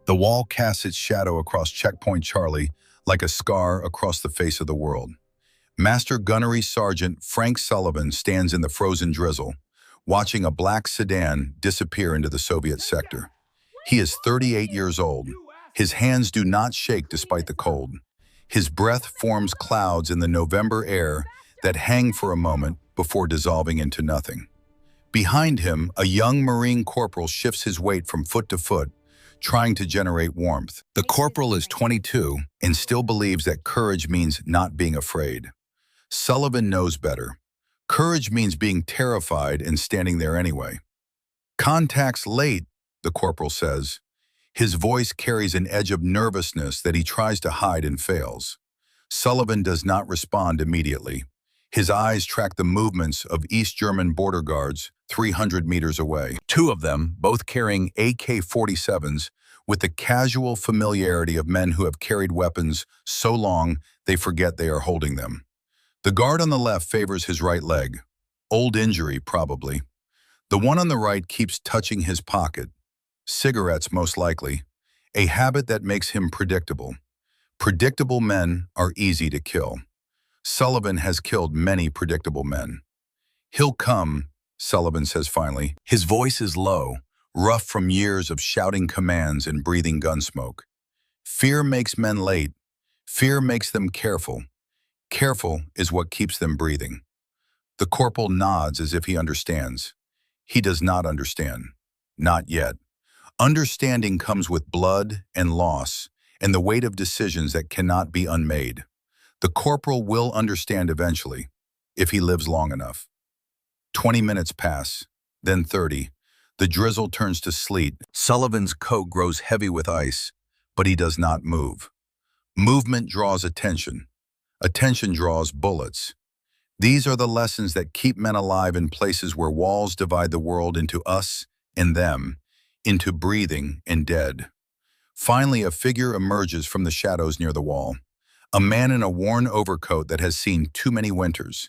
The wall casts its shadow across Checkpoint Charlie like a scar across the face of the world. Master Gunnery Sergeant Frank Sullivan stands in the frozen drizzle, watching a black sedan disappear into the Soviet sector. He is 38 years old. His hands do not shake despite the cold. His breath forms clouds in the November air that hang for a moment before dissolving into nothing. Behind him, a young Marine corporal shifts his weight from foot to foot, trying to generate warmth. The corporal is 22 and still believes that courage means not being afraid. Sullivan knows better. Courage means being terrified and standing there anyway. "Contact's late," the corporal says. His voice carries an edge of nervousness that he tries to hide and fails. Sullivan does not respond immediately. His eyes track the movements of East German border guards 300 meters away. Two of them, both carrying AK-47s, with the casual familiarity of men who have carried weapons so long they forget they are holding them. The guard on the left favors his right leg. Old injury, probably. The one on the right keeps touching his pocket. Cigarettes, most likely. A habit that makes him predictable. Predictable men are easy to kill. Sullivan has killed many predictable men. "He'll come," Sullivan says finally. His voice is low, rough from years of shouting commands and breathing gun smoke. Fear makes men late. Fear makes them careful. Careful is what keeps them breathing. The corporal nods as if he understands. He does not understand. Not yet. Understanding comes with blood and loss and the weight of decisions that cannot be unmade. The corporal will understand eventually, if he lives long enough. 20 minutes pass, then 30. The drizzle turns to sleet. Sullivan's coat grows heavy with ice, but he does not move. Movement draws attention. Attention draws bullets. These are the lessons that keep men alive in places where walls divide the world into us and them, into breathing and dead. Finally, a figure emerges from the shadows near the wall. A man in a worn overcoat that has seen too many winters.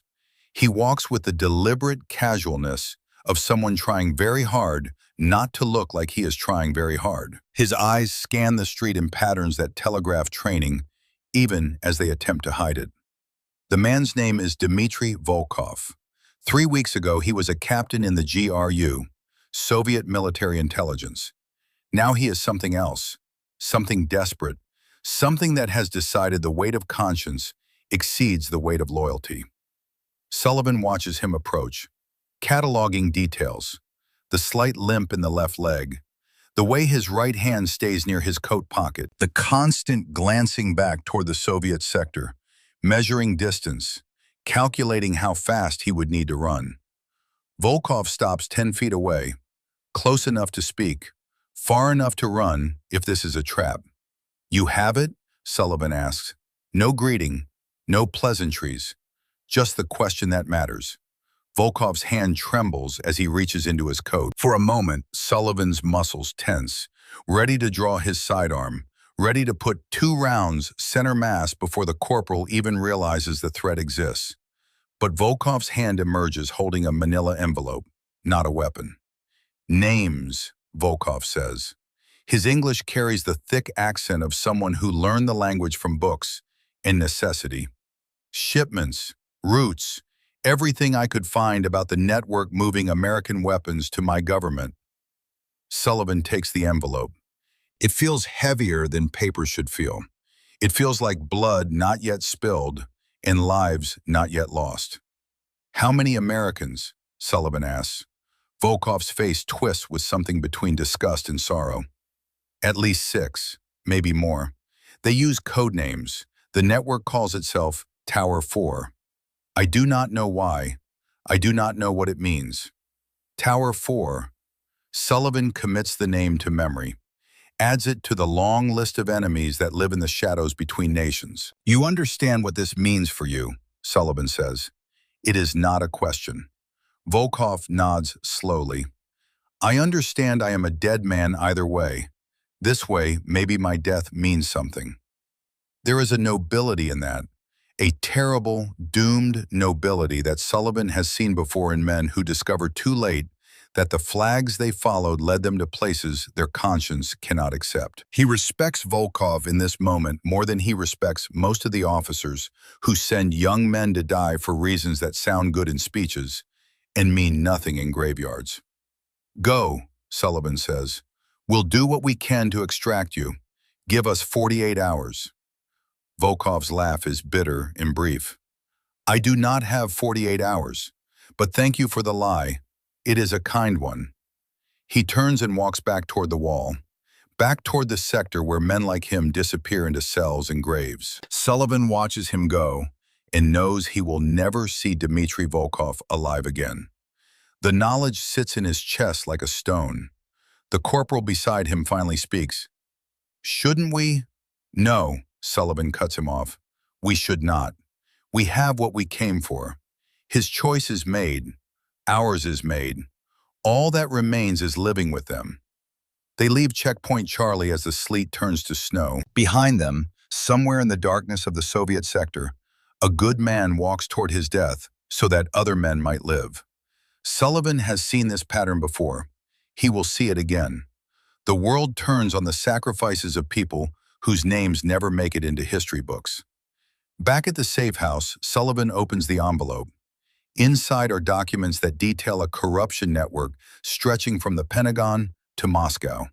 He walks with the deliberate casualness of someone trying very hard not to look like he is trying very hard. His eyes scan the street in patterns that telegraph training, even as they attempt to hide it. The man's name is Dmitry Volkov. 3 weeks ago, he was a captain in the GRU, Soviet military intelligence. Now he is something else, something desperate, something that has decided the weight of conscience exceeds the weight of loyalty. Sullivan watches him approach, cataloging details, the slight limp in the left leg, the way his right hand stays near his coat pocket, the constant glancing back toward the Soviet sector, measuring distance, calculating how fast he would need to run. Volkov stops 10 feet away, close enough to speak, far enough to run if this is a trap. "You have it?" Sullivan asks. No greeting, no pleasantries, just the question that matters. Volkov's hand trembles as he reaches into his coat. For a moment, Sullivan's muscles tense, ready to draw his sidearm, ready to put 2 rounds center mass before the corporal even realizes the threat exists. But Volkov's hand emerges holding a manila envelope, not a weapon. "Names," Volkov says. His English carries the thick accent of someone who learned the language from books and necessity. "Shipments, routes, everything I could find about the network moving American weapons to my government." Sullivan takes the envelope. It feels heavier than paper should feel. It feels like blood not yet spilled and lives not yet lost. "How many Americans?" Sullivan asks. Volkov's face twists with something between disgust and sorrow. "At least 6, maybe more. They use code names. The network calls itself Tower 4. I do not know why. I do not know what it means." Tower 4. Sullivan commits the name to memory, adds it to the long list of enemies that live in the shadows between nations. "You understand what this means for you," Sullivan says. It is not a question. Volkov nods slowly. "I understand I am a dead man either way. This way, maybe my death means something." There is a nobility in that, a terrible, doomed nobility that Sullivan has seen before in men who discover too late that the flags they followed led them to places their conscience cannot accept. He respects Volkov in this moment more than he respects most of the officers who send young men to die for reasons that sound good in speeches and mean nothing in graveyards. "Go," Sullivan says. "We'll do what we can to extract you. Give us 48 hours." Volkov's laugh is bitter and brief. "I do not have 48 hours, but thank you for the lie. It is a kind one." He turns and walks back toward the wall, back toward the sector where men like him disappear into cells and graves. Sullivan watches him go and knows he will never see Dmitry Volkov alive again. The knowledge sits in his chest like a stone. The corporal beside him finally speaks. "Shouldn't we?" "No," Sullivan cuts him off. "We should not. We have what we came for. His choice is made. Ours is made. All that remains is living with them." They leave Checkpoint Charlie as the sleet turns to snow. Behind them, somewhere in the darkness of the Soviet sector, a good man walks toward his death so that other men might live. Sullivan has seen this pattern before. He will see it again. The world turns on the sacrifices of people whose names never make it into history books. Back at the safe house, Sullivan opens the envelope. Inside are documents that detail a corruption network stretching from the Pentagon to Moscow.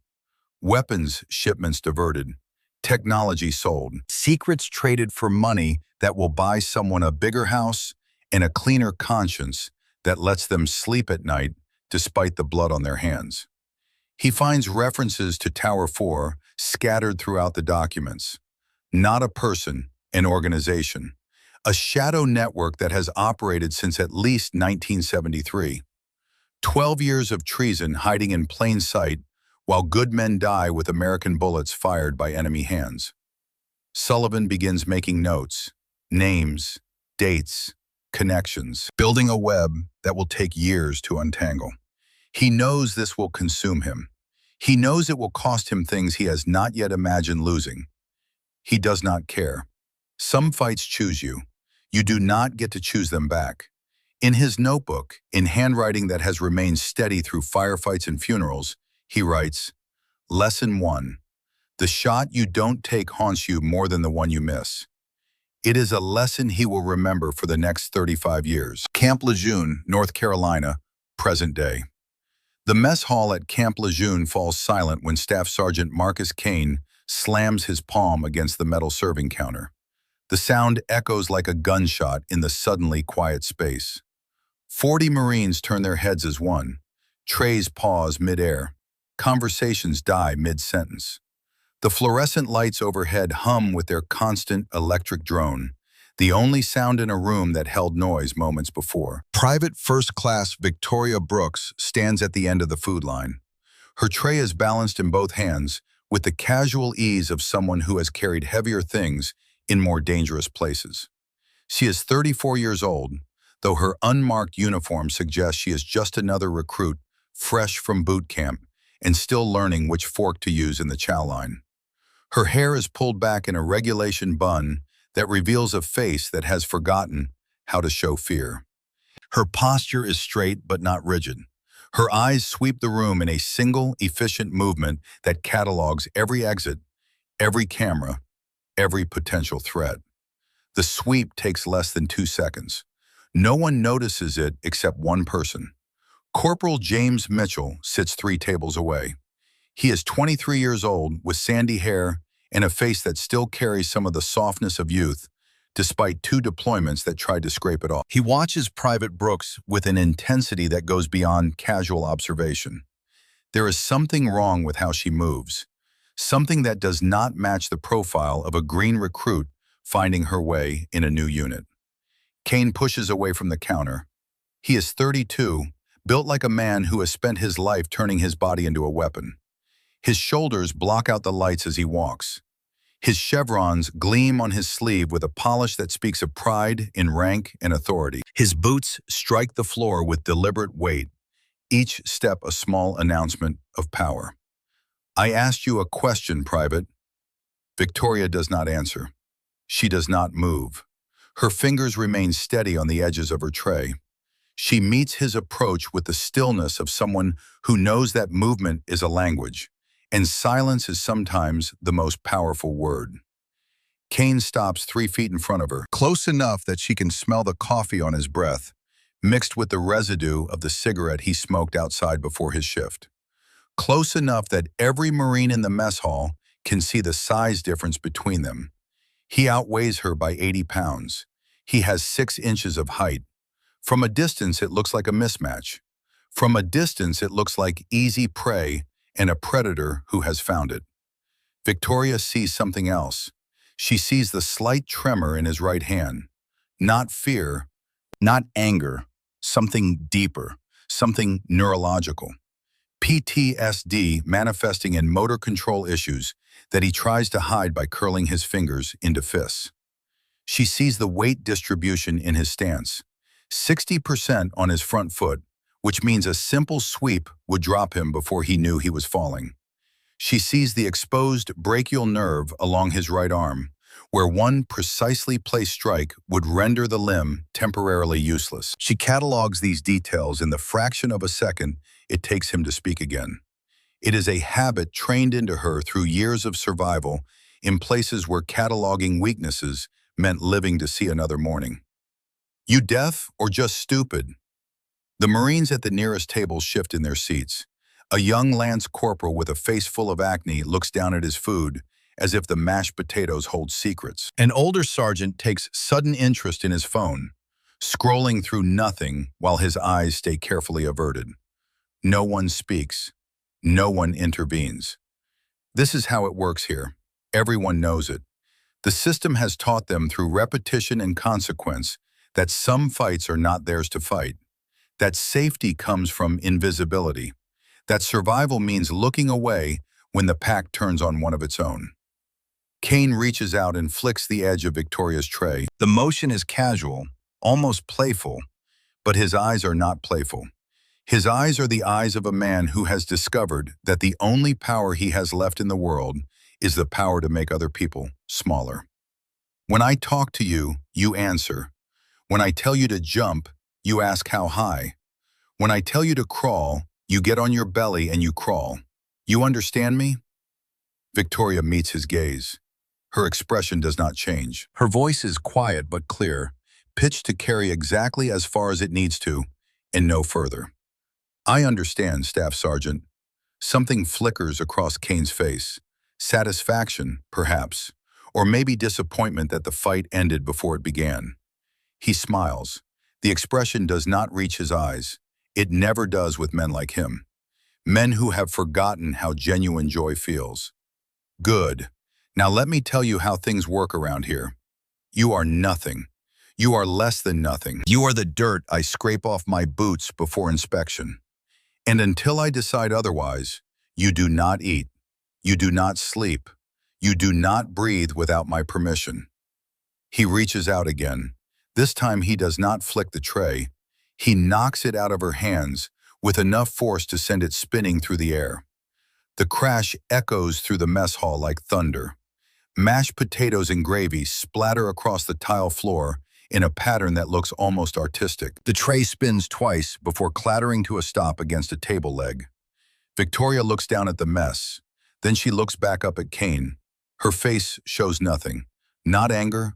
Weapons shipments diverted, technology sold, secrets traded for money that will buy someone a bigger house and a cleaner conscience that lets them sleep at night despite the blood on their hands. He finds references to Tower 4 scattered throughout the documents. Not a person, an organization. A shadow network that has operated since at least 1973. 12 years of treason hiding in plain sight while good men die with American bullets fired by enemy hands. Sullivan begins making notes, names, dates, connections, building a web that will take years to untangle. He knows this will consume him. He knows it will cost him things he has not yet imagined losing. He does not care. Some fights choose you. You do not get to choose them back. In his notebook, in handwriting that has remained steady through firefights and funerals, he writes, "Lesson 1. The shot you don't take haunts you more than the one you miss." It is a lesson he will remember for the next 35 years. Camp Lejeune, North Carolina, present day. The mess hall at Camp Lejeune falls silent when Staff Sergeant Marcus Kane slams his palm against the metal serving counter. The sound echoes like a gunshot in the suddenly quiet space. 40 Marines turn their heads as one. Trays pause mid-air. Conversations die mid-sentence. The fluorescent lights overhead hum with their constant electric drone, the only sound in a room that held noise moments before. Private First Class Victoria Brooks stands at the end of the food line. Her tray is balanced in both hands with the casual ease of someone who has carried heavier things in more dangerous places. She is 34 years old, though her unmarked uniform suggests she is just another recruit fresh from boot camp and still learning which fork to use in the chow line. Her hair is pulled back in a regulation bun that reveals a face that has forgotten how to show fear. Her posture is straight but not rigid. Her eyes sweep the room in a single, efficient movement that catalogs every exit, every camera, every potential threat. The sweep takes less than 2 seconds. No one notices it except one person. Corporal James Mitchell sits 3 tables away. He is 23 years old with sandy hair and a face that still carries some of the softness of youth, despite 2 deployments that tried to scrape it off. He watches Private Brooks with an intensity that goes beyond casual observation. There is something wrong with how she moves, something that does not match the profile of a green recruit finding her way in a new unit. Kane pushes away from the counter. He is 32, built like a man who has spent his life turning his body into a weapon. His shoulders block out the lights as he walks. His chevrons gleam on his sleeve with a polish that speaks of pride in rank and authority. His boots strike the floor with deliberate weight, each step a small announcement of power. "I asked you a question, Private." Victoria does not answer. She does not move. Her fingers remain steady on the edges of her tray. She meets his approach with the stillness of someone who knows that movement is a language, and silence is sometimes the most powerful word. Kane stops 3 feet in front of her, close enough that she can smell the coffee on his breath, mixed with the residue of the cigarette he smoked outside before his shift. Close enough that every Marine in the mess hall can see the size difference between them. He outweighs her by 80 pounds. He has 6 inches of height. From a distance, it looks like a mismatch. From a distance, it looks like easy prey and a predator who has found it. Victoria sees something else. She sees the slight tremor in his right hand. Not fear, not anger, something deeper, something neurological. PTSD manifesting in motor control issues that he tries to hide by curling his fingers into fists. She sees the weight distribution in his stance. 60% on his front foot, which means a simple sweep would drop him before he knew he was falling. She sees the exposed brachial nerve along his right arm, where one precisely placed strike would render the limb temporarily useless. She catalogs these details in the fraction of a second it takes him to speak again. It is a habit trained into her through years of survival in places where cataloging weaknesses meant living to see another morning. You deaf or just stupid? The Marines at the nearest table shift in their seats. A young lance corporal with a face full of acne looks down at his food as if the mashed potatoes hold secrets. An older sergeant takes sudden interest in his phone, scrolling through nothing while his eyes stay carefully averted. No one speaks. No one intervenes. This is how it works here. Everyone knows it. The system has taught them through repetition and consequence that some fights are not theirs to fight, that safety comes from invisibility, that survival means looking away when the pack turns on one of its own. Kane reaches out and flicks the edge of Victoria's tray. The motion is casual, almost playful, but his eyes are not playful. His eyes are the eyes of a man who has discovered that the only power he has left in the world is the power to make other people smaller. When I talk to you, you answer. When I tell you to jump, you ask how high. When I tell you to crawl, you get on your belly and you crawl. You understand me? Victoria meets his gaze. Her expression does not change. Her voice is quiet but clear, pitched to carry exactly as far as it needs to, and no further. I understand, Staff Sergeant. Something flickers across Kane's face. Satisfaction, perhaps, or maybe disappointment that the fight ended before it began. He smiles. The expression does not reach his eyes. It never does with men like him. Men who have forgotten how genuine joy feels. Good. Now let me tell you how things work around here. You are nothing. You are less than nothing. You are the dirt I scrape off my boots before inspection. And until I decide otherwise, you do not eat. You do not sleep. You do not breathe without my permission. He reaches out again. This time he does not flick the tray. He knocks it out of her hands with enough force to send it spinning through the air. The crash echoes through the mess hall like thunder. Mashed potatoes and gravy splatter across the tile floor in a pattern that looks almost artistic. The tray spins twice before clattering to a stop against a table leg. Victoria looks down at the mess. Then she looks back up at Kane. Her face shows nothing. Not anger,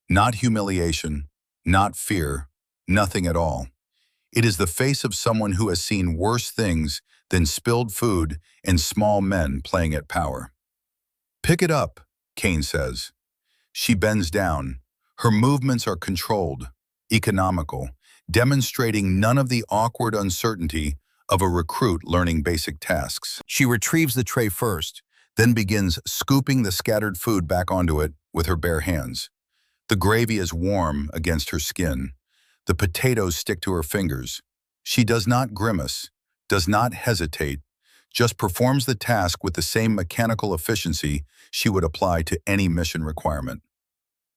not humiliation, not fear, nothing at all. It is the face of someone who has seen worse things than spilled food and small men playing at power. Pick it up, Kane says. She bends down. Her movements are controlled, economical, demonstrating none of the awkward uncertainty of a recruit learning basic tasks. She retrieves the tray first, then begins scooping the scattered food back onto it with her bare hands. The gravy is warm against her skin. The potatoes stick to her fingers. She does not grimace, does not hesitate, just performs the task with the same mechanical efficiency she would apply to any mission requirement.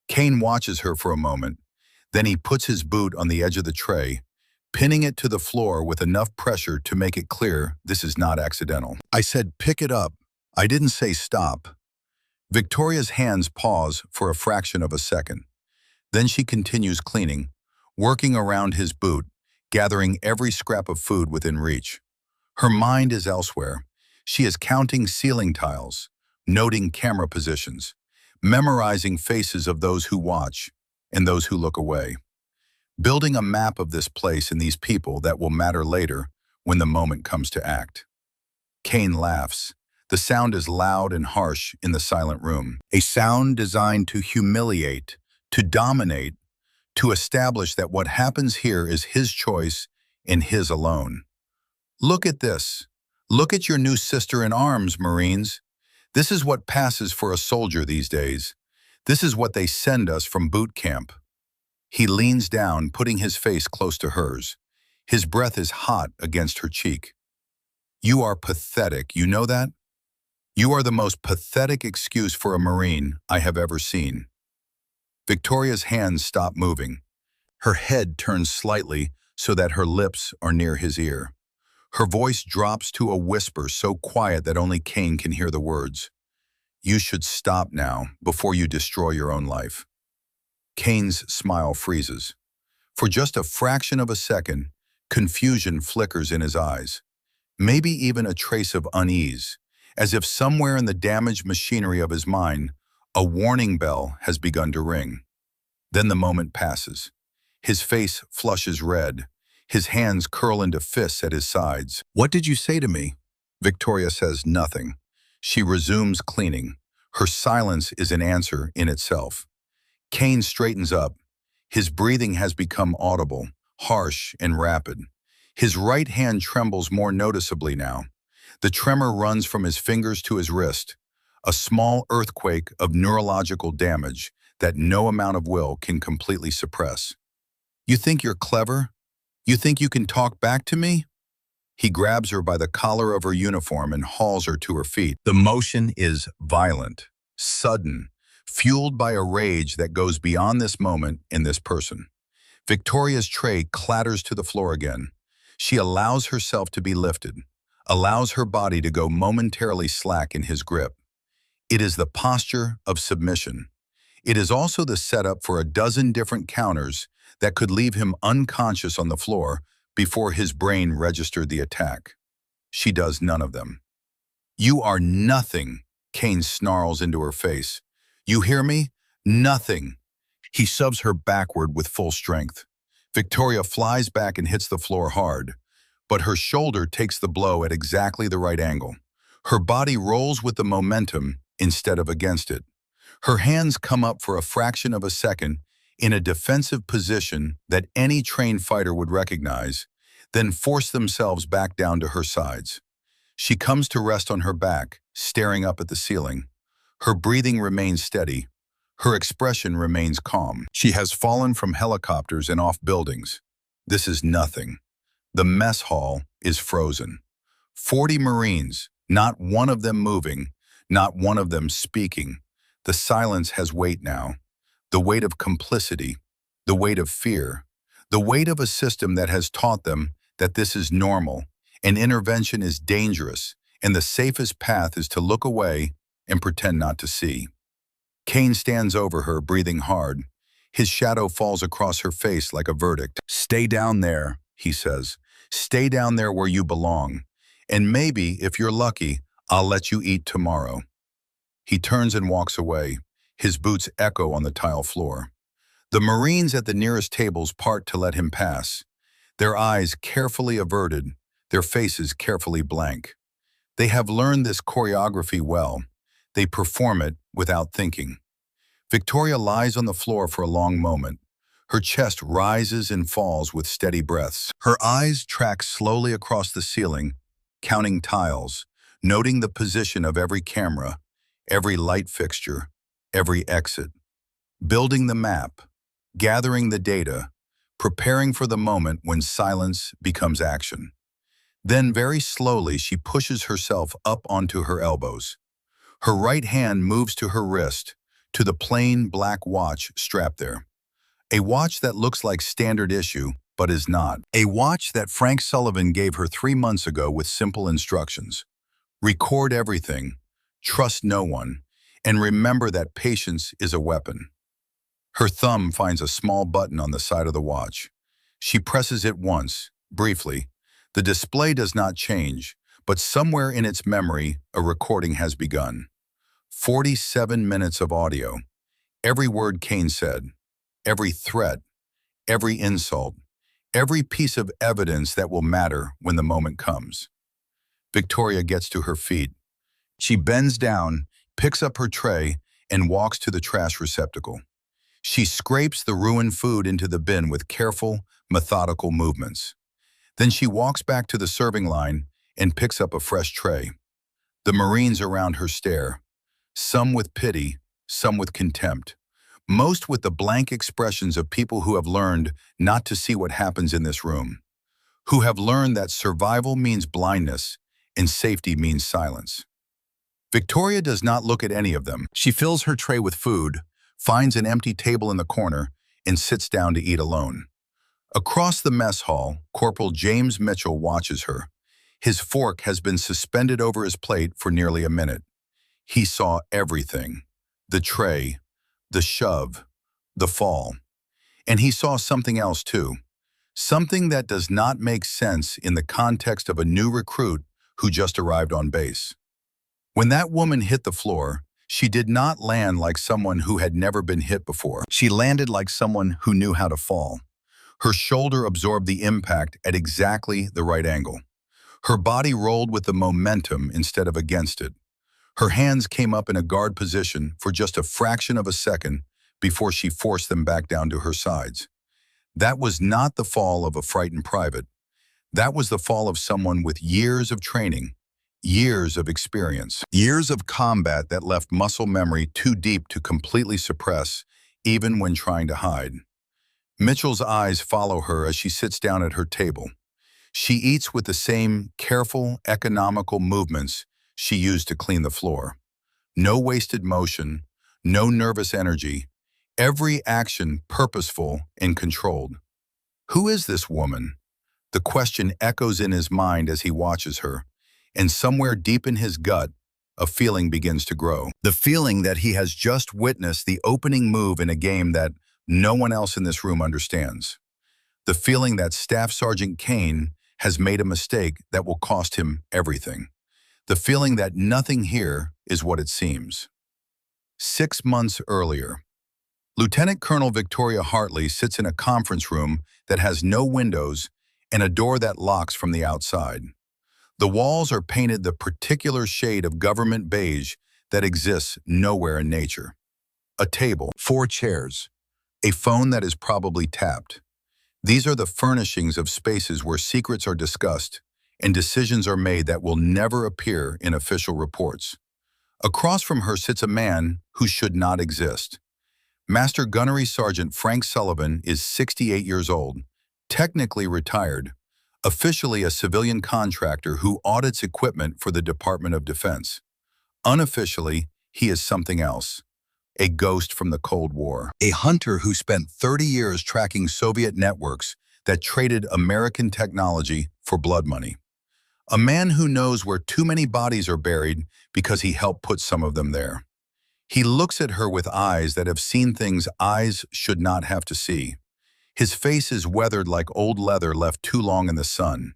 Kane watches her for a moment. Then he puts his boot on the edge of the tray, pinning it to the floor with enough pressure to make it clear this is not accidental. I said pick it up. I didn't say stop. Victoria's hands pause for a fraction of a second. Then she continues cleaning, working around his boot, gathering every scrap of food within reach. Her mind is elsewhere. She is counting ceiling tiles, noting camera positions, memorizing faces of those who watch and those who look away, building a map of this place and these people that will matter later when the moment comes to act. Kane laughs. The sound is loud and harsh in the silent room, a sound designed to humiliate, to dominate, to establish that what happens here is his choice and his alone. Look at this. Look at your new sister in arms, Marines. This is what passes for a soldier these days. This is what they send us from boot camp. He leans down, putting his face close to hers. His breath is hot against her cheek. You are pathetic, you know that? You are the most pathetic excuse for a Marine I have ever seen. Victoria's hands stop moving. Her head turns slightly so that her lips are near his ear. Her voice drops to a whisper so quiet that only Kane can hear the words. You should stop now before you destroy your own life. Kane's smile freezes. For just a fraction of a second, confusion flickers in his eyes. Maybe even a trace of unease, as if somewhere in the damaged machinery of his mind, a warning bell has begun to ring. Then the moment passes. His face flushes red. His hands curl into fists at his sides. What did you say to me? Victoria says nothing. She resumes cleaning. Her silence is an answer in itself. Kane straightens up. His breathing has become audible, harsh and rapid. His right hand trembles more noticeably now. The tremor runs from his fingers to his wrist, a small earthquake of neurological damage that no amount of will can completely suppress. You think you're clever? You think you can talk back to me? He grabs her by the collar of her uniform and hauls her to her feet. The motion is violent, sudden, fueled by a rage that goes beyond this moment and this person. Victoria's tray clatters to the floor again. She allows herself to be lifted, allows her body to go momentarily slack in his grip. It is the posture of submission. It is also the setup for a dozen different counters that could leave him unconscious on the floor before his brain registered the attack. She does none of them. You are nothing, Kane snarls into her face. You hear me? Nothing. He shoves her backward with full strength. Victoria flies back and hits the floor hard, but her shoulder takes the blow at exactly the right angle. Her body rolls with the momentum instead of against it. Her hands come up for a fraction of a second in a defensive position that any trained fighter would recognize, then force themselves back down to her sides. She comes to rest on her back, staring up at the ceiling. Her breathing remains steady. Her expression remains calm. She has fallen from helicopters and off buildings. This is nothing. The mess hall is frozen. 40 Marines, not one of them moving, not one of them speaking. The silence has weight now. The weight of complicity, the weight of fear, the weight of a system that has taught them that this is normal, and intervention is dangerous, and the safest path is to look away and pretend not to see. Kane stands over her, breathing hard. His shadow falls across her face like a verdict. Stay down there, he says. Stay down there where you belong. And maybe, if you're lucky, I'll let you eat tomorrow. He turns and walks away. His boots echo on the tile floor. The Marines at the nearest tables part to let him pass, their eyes carefully averted, their faces carefully blank. They have learned this choreography well. They perform it without thinking. Victoria lies on the floor for a long moment. Her chest rises and falls with steady breaths. Her eyes track slowly across the ceiling, counting tiles, noting the position of every camera, every light fixture, every exit. Building the map, gathering the data, preparing for the moment when silence becomes action. Then very slowly she pushes herself up onto her elbows. Her right hand moves to her wrist, to the plain black watch strapped there. A watch that looks like standard issue, but is not. A watch that Frank Sullivan gave her 3 months ago with simple instructions. Record everything, trust no one, and remember that patience is a weapon. Her thumb finds a small button on the side of the watch. She presses it once, briefly. The display does not change, but somewhere in its memory, a recording has begun. 47 minutes of audio. Every word Kane said, every threat, every insult, every piece of evidence that will matter when the moment comes. Victoria gets to her feet. She bends down, picks up her tray, and walks to the trash receptacle. She scrapes the ruined food into the bin with careful, methodical movements. Then she walks back to the serving line and picks up a fresh tray. The Marines around her stare, some with pity, some with contempt, most with the blank expressions of people who have learned not to see what happens in this room, who have learned that survival means blindness and safety means silence. Victoria does not look at any of them. She fills her tray with food, finds an empty table in the corner, and sits down to eat alone. Across the mess hall, Corporal James Mitchell watches her. His fork has been suspended over his plate for nearly a minute. He saw everything. The tray, the shove, the fall. And he saw something else too. Something that does not make sense in the context of a new recruit who just arrived on base. When that woman hit the floor, she did not land like someone who had never been hit before. She landed like someone who knew how to fall. Her shoulder absorbed the impact at exactly the right angle. Her body rolled with the momentum instead of against it. Her hands came up in a guard position for just a fraction of a second before she forced them back down to her sides. That was not the fall of a frightened private. That was the fall of someone with years of training, years of experience, years of combat that left muscle memory too deep to completely suppress, even when trying to hide. Mitchell's eyes follow her as she sits down at her table. She eats with the same careful, economical movements she used to clean the floor. No wasted motion, no nervous energy, every action purposeful and controlled. Who is this woman? The question echoes in his mind as he watches her, and somewhere deep in his gut, a feeling begins to grow. The feeling that he has just witnessed the opening move in a game that no one else in this room understands. The feeling that Staff Sergeant Kane has made a mistake that will cost him everything. The feeling that nothing here is what it seems. 6 months earlier, Lieutenant Colonel Victoria Hartley sits in a conference room that has no windows and a door that locks from the outside. The walls are painted the particular shade of government beige that exists nowhere in nature. A table, 4 chairs, a phone that is probably tapped. These are the furnishings of spaces where secrets are discussed and decisions are made that will never appear in official reports. Across from her sits a man who should not exist. Master Gunnery Sergeant Frank Sullivan is 68 years old, technically retired, officially a civilian contractor who audits equipment for the Department of Defense. Unofficially, he is something else. A ghost from the Cold War. A hunter who spent 30 years tracking Soviet networks that traded American technology for blood money. A man who knows where too many bodies are buried because he helped put some of them there. He looks at her with eyes that have seen things eyes should not have to see. His face is weathered like old leather left too long in the sun.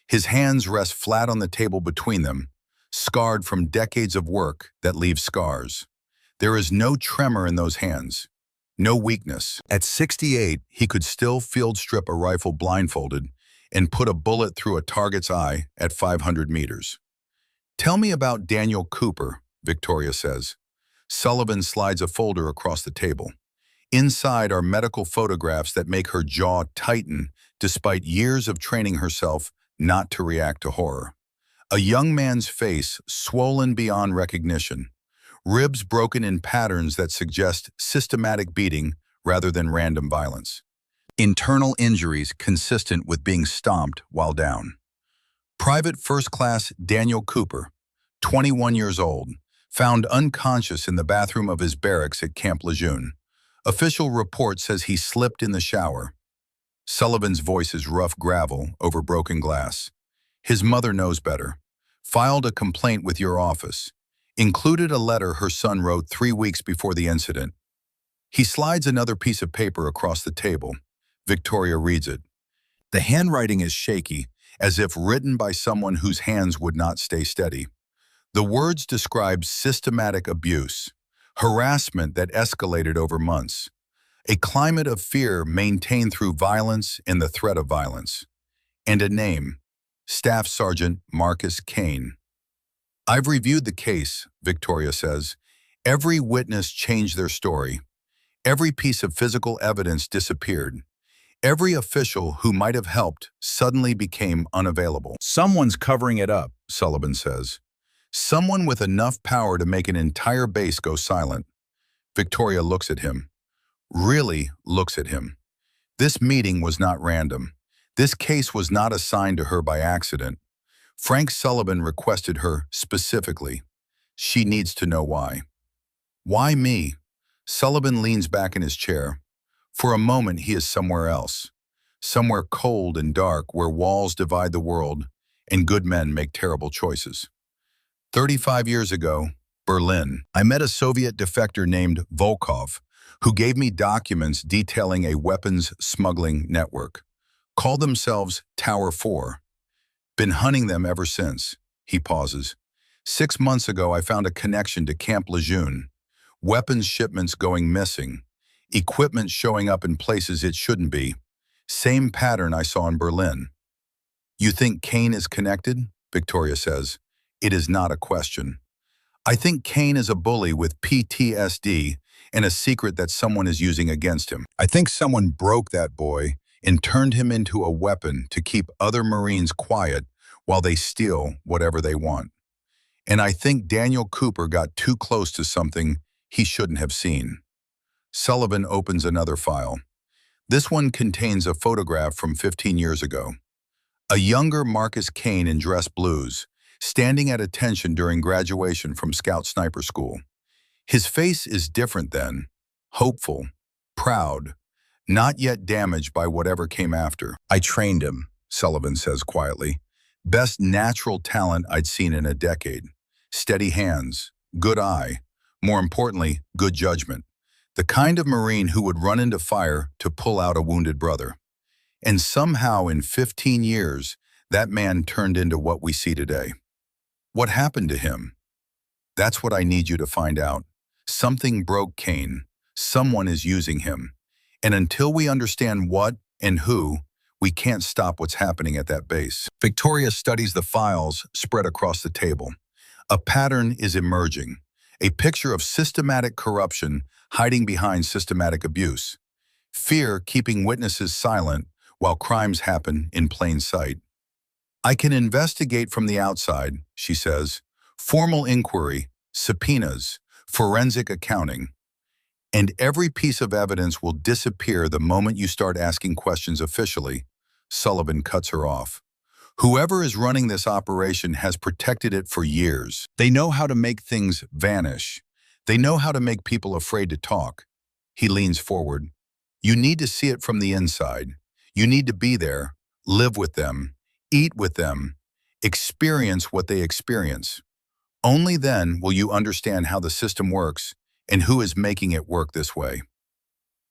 His hands rest flat on the table between them, scarred from decades of work that leave scars. There is no tremor in those hands, no weakness. At 68, he could still field strip a rifle blindfolded and put a bullet through a target's eye at 500 meters. "Tell me about Daniel Cooper," Victoria says. Sullivan slides a folder across the table. Inside are medical photographs that make her jaw tighten despite years of training herself not to react to horror. A young man's face swollen beyond recognition, ribs broken in patterns that suggest systematic beating rather than random violence. Internal injuries consistent with being stomped while down. Private First Class Daniel Cooper, 21 years old, found unconscious in the bathroom of his barracks at Camp Lejeune. Official report says he slipped in the shower. Sullivan's voice is rough gravel over broken glass. His mother knows better. Filed a complaint with your office. Included a letter her son wrote 3 weeks before the incident. He slides another piece of paper across the table. Victoria reads it. The handwriting is shaky, as if written by someone whose hands would not stay steady. The words describe systematic abuse, harassment that escalated over months, a climate of fear maintained through violence and the threat of violence, and a name, Staff Sergeant Marcus Kane. "I've reviewed the case," Victoria says. "Every witness changed their story. Every piece of physical evidence disappeared. Every official who might have helped suddenly became unavailable." "Someone's covering it up," Sullivan says. "Someone with enough power to make an entire base go silent." Victoria looks at him. Really looks at him. This meeting was not random. This case was not assigned to her by accident. Frank Sullivan requested her specifically. She needs to know why. "Why me?" Sullivan leans back in his chair. For a moment, he is somewhere else. Somewhere cold and dark where walls divide the world and good men make terrible choices. 35 years ago, Berlin, I met a Soviet defector named Volkov, who gave me documents detailing a weapons smuggling network. Called themselves Tower 4. Been hunting them ever since. He pauses. 6 months ago, I found a connection to Camp Lejeune. Weapons shipments going missing. Equipment showing up in places it shouldn't be. Same pattern I saw in Berlin. "You think Kane is connected?" Victoria says. "It is not a question. I think Kane is a bully with PTSD and a secret that someone is using against him. I think someone broke that boy and turned him into a weapon to keep other Marines quiet while they steal whatever they want. And I think Daniel Cooper got too close to something he shouldn't have seen." Sullivan opens another file. This one contains a photograph from 15 years ago. A younger Marcus Kane in dress blues, standing at attention during graduation from Scout Sniper School. His face is different then, hopeful, proud, not yet damaged by whatever came after. "I trained him," Sullivan says quietly. "Best natural talent I'd seen in a decade. Steady hands, good eye, more importantly, good judgment. The kind of Marine who would run into fire to pull out a wounded brother. And somehow in 15 years, that man turned into what we see today. What happened to him? That's what I need you to find out. Something broke Kane. Someone is using him. And until we understand what and who, we can't stop what's happening at that base." Victoria studies the files spread across the table. A pattern is emerging. A picture of systematic corruption hiding behind systematic abuse. Fear keeping witnesses silent while crimes happen in plain sight. "I can investigate from the outside," she says. "Formal inquiry, subpoenas, forensic accounting. And every piece of evidence will disappear the moment you start asking questions officially." Sullivan cuts her off. "Whoever is running this operation has protected it for years. They know how to make things vanish. They know how to make people afraid to talk." He leans forward. "You need to see it from the inside. You need to be there, live with them, eat with them, experience what they experience. Only then will you understand how the system works and who is making it work this way.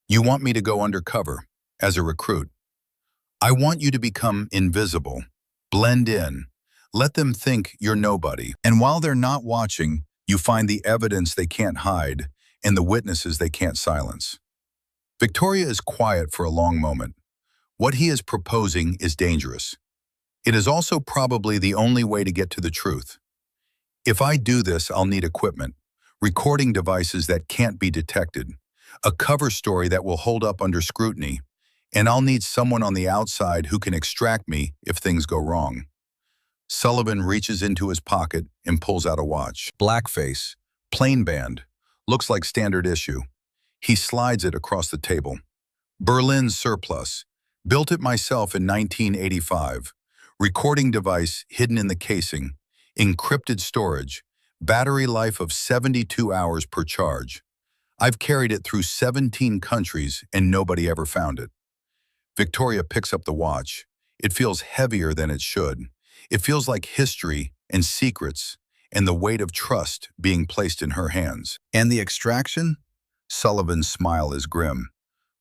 You want me to go undercover, as a recruit. I want you to become invisible, blend in, let them think you're nobody. And while they're not watching, you find the evidence they can't hide and the witnesses they can't silence." Victoria is quiet for a long moment. What he is proposing is dangerous. It is also probably the only way to get to the truth. "If I do this, I'll need equipment, recording devices that can't be detected, a cover story that will hold up under scrutiny, and I'll need someone on the outside who can extract me if things go wrong." Sullivan reaches into his pocket and pulls out a watch. Blackface, plain band, looks like standard issue. He slides it across the table. "Berlin surplus. Built it myself in 1985. Recording device hidden in the casing. Encrypted storage. Battery life of 72 hours per charge. I've carried it through 17 countries and nobody ever found it." Victoria picks up the watch. It feels heavier than it should. It feels like history and secrets and the weight of trust being placed in her hands. "And the extraction?" Sullivan's smile is grim.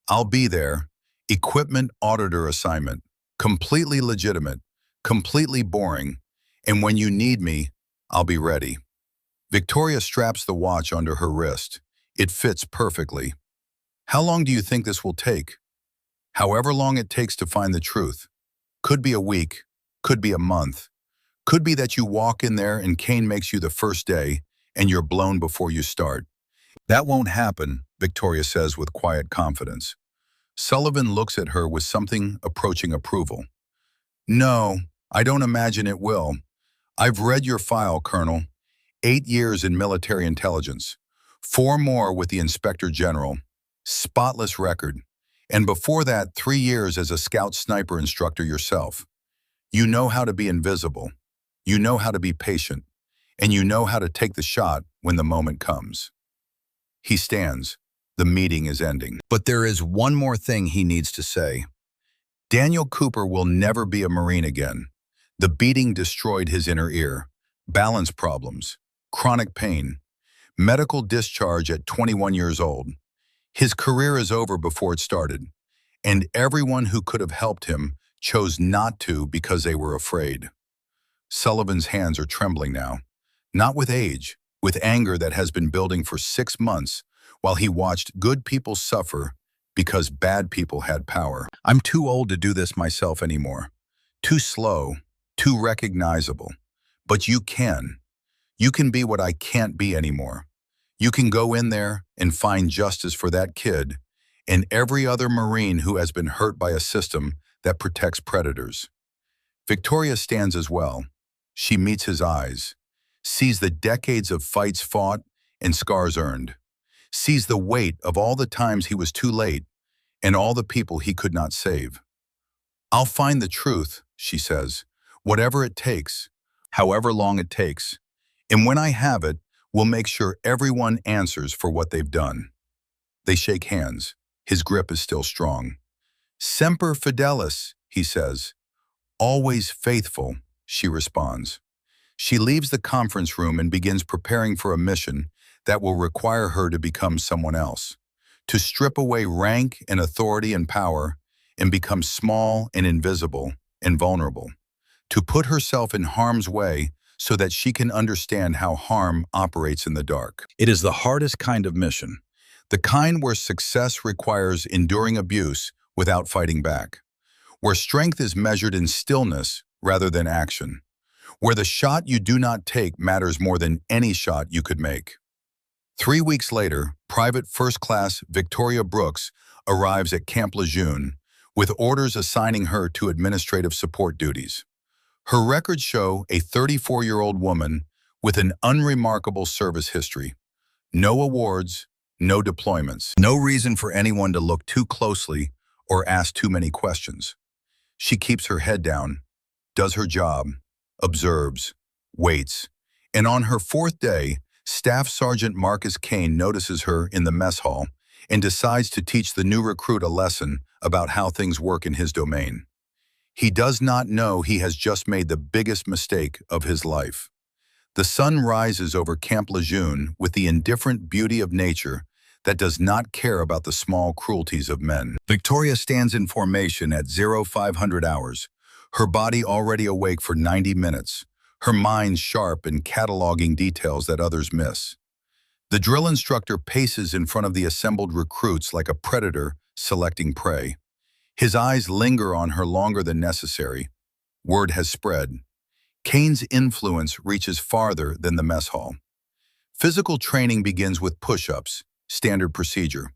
"I'll be there. Equipment auditor assignment. Completely legitimate, completely boring, and when you need me, I'll be ready. Victoria straps the watch under her wrist. It fits perfectly. How long do you think this will take? However long it takes to find the truth. Could be a week, could be a month. Could be that you walk in there and Kane makes you the first day and you're blown before you start. That won't happen, Victoria says with quiet confidence. Sullivan looks at her with something approaching approval. No, I don't imagine it will. I've read your file, Colonel. 8 years in military intelligence. 4 more with the Inspector General. Spotless record. And before that, 3 years as a scout sniper instructor yourself. You know how to be invisible. You know how to be patient. And you know how to take the shot when the moment comes. He stands. The meeting is ending. But there is one more thing he needs to say. Daniel Cooper will never be a Marine again. The beating destroyed his inner ear. Balance problems. Chronic pain. Medical discharge at 21 years old. His career is over before it started. And everyone who could have helped him chose not to because they were afraid. Sullivan's hands are trembling now. Not with age, with anger that has been building for 6 months while he watched good people suffer because bad people had power. I'm too old to do this myself anymore. Too slow, too recognizable. But you can. You can be what I can't be anymore. You can go in there and find justice for that kid and every other Marine who has been hurt by a system that protects predators. Victoria stands as well. She meets his eyes, sees the decades of fights fought and scars earned, sees the weight of all the times he was too late and all the people he could not save. I'll find the truth, she says, whatever it takes, however long it takes. And when I have it, we'll make sure everyone answers for what they've done. They shake hands. His grip is still strong. Semper Fidelis, he says. Always faithful, she responds. She leaves the conference room and begins preparing for a mission that will require her to become someone else, to strip away rank and authority and power and become small and invisible and vulnerable, to put herself in harm's way so that she can understand how harm operates in the dark. It is the hardest kind of mission, the kind where success requires enduring abuse without fighting back, where strength is measured in stillness rather than action, where the shot you do not take matters more than any shot you could make. 3 weeks later, Private First Class Victoria Brooks arrives at Camp Lejeune with orders assigning her to administrative support duties. Her records show a 34-year-old woman with an unremarkable service history. No awards, no deployments, no reason for anyone to look too closely or ask too many questions. She keeps her head down, does her job, observes, waits, and on her 4th day, Staff Sergeant Marcus Kane notices her in the mess hall and decides to teach the new recruit a lesson about how things work in his domain. He does not know he has just made the biggest mistake of his life. The sun rises over Camp Lejeune with the indifferent beauty of nature that does not care about the small cruelties of men. Victoria stands in formation at 0500 hours, her body already awake for 90 minutes, her mind sharp and cataloging details that others miss. The drill instructor paces in front of the assembled recruits like a predator selecting prey. His eyes linger on her longer than necessary. Word has spread. Kane's influence reaches farther than the mess hall. Physical training begins with push-ups, standard procedure.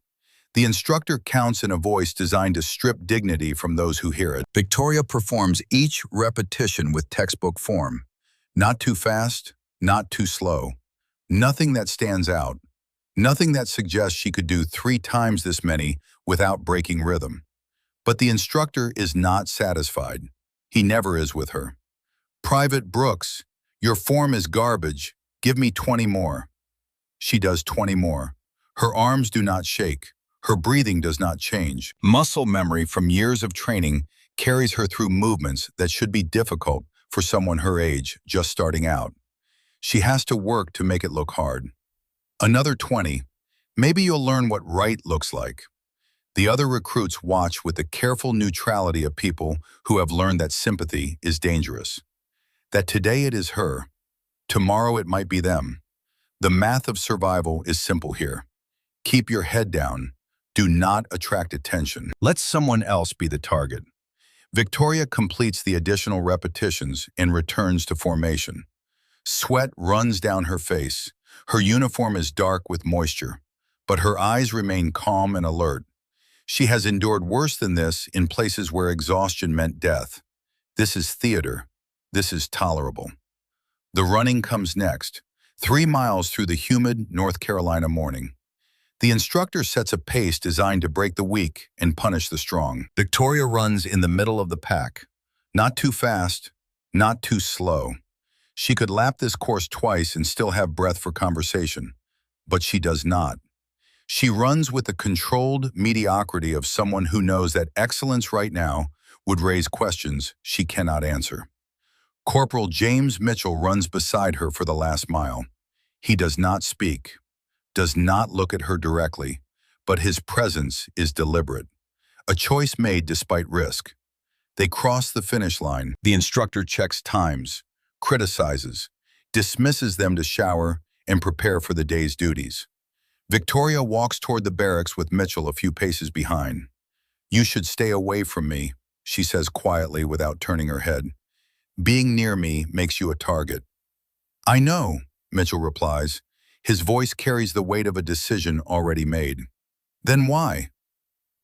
The instructor counts in a voice designed to strip dignity from those who hear it. Victoria performs each repetition with textbook form. Not too fast, not too slow. Nothing that stands out. Nothing that suggests she could do 3 times this many without breaking rhythm. But the instructor is not satisfied. He never is with her. Private Brooks, your form is garbage. Give me 20 more. She does 20 more. Her arms do not shake. Her breathing does not change. Muscle memory from years of training carries her through movements that should be difficult for someone her age just starting out. She has to work to make it look hard. Another 20. Maybe you'll learn what right looks like. The other recruits watch with the careful neutrality of people who have learned that sympathy is dangerous. That today it is her, tomorrow it might be them. The math of survival is simple here. Keep your head down. Do not attract attention. Let someone else be the target. Victoria completes the additional repetitions and returns to formation. Sweat runs down her face. Her uniform is dark with moisture, but her eyes remain calm and alert. She has endured worse than this in places where exhaustion meant death. This is theater. This is tolerable. The running comes next, 3 miles through the humid North Carolina morning. The instructor sets a pace designed to break the weak and punish the strong. Victoria runs in the middle of the pack. Not too fast, not too slow. She could lap this course twice and still have breath for conversation, but she does not. She runs with the controlled mediocrity of someone who knows that excellence right now would raise questions she cannot answer. Corporal James Mitchell runs beside her for the last mile. He does not speak, does not look at her directly, but his presence is deliberate, a choice made despite risk. They cross the finish line. The instructor checks times, criticizes, dismisses them to shower and prepare for the day's duties. Victoria walks toward the barracks with Mitchell a few paces behind. "You should stay away from me," she says quietly without turning her head. "Being near me makes you a target." "I know," Mitchell replies. His voice carries the weight of a decision already made. "Then why?"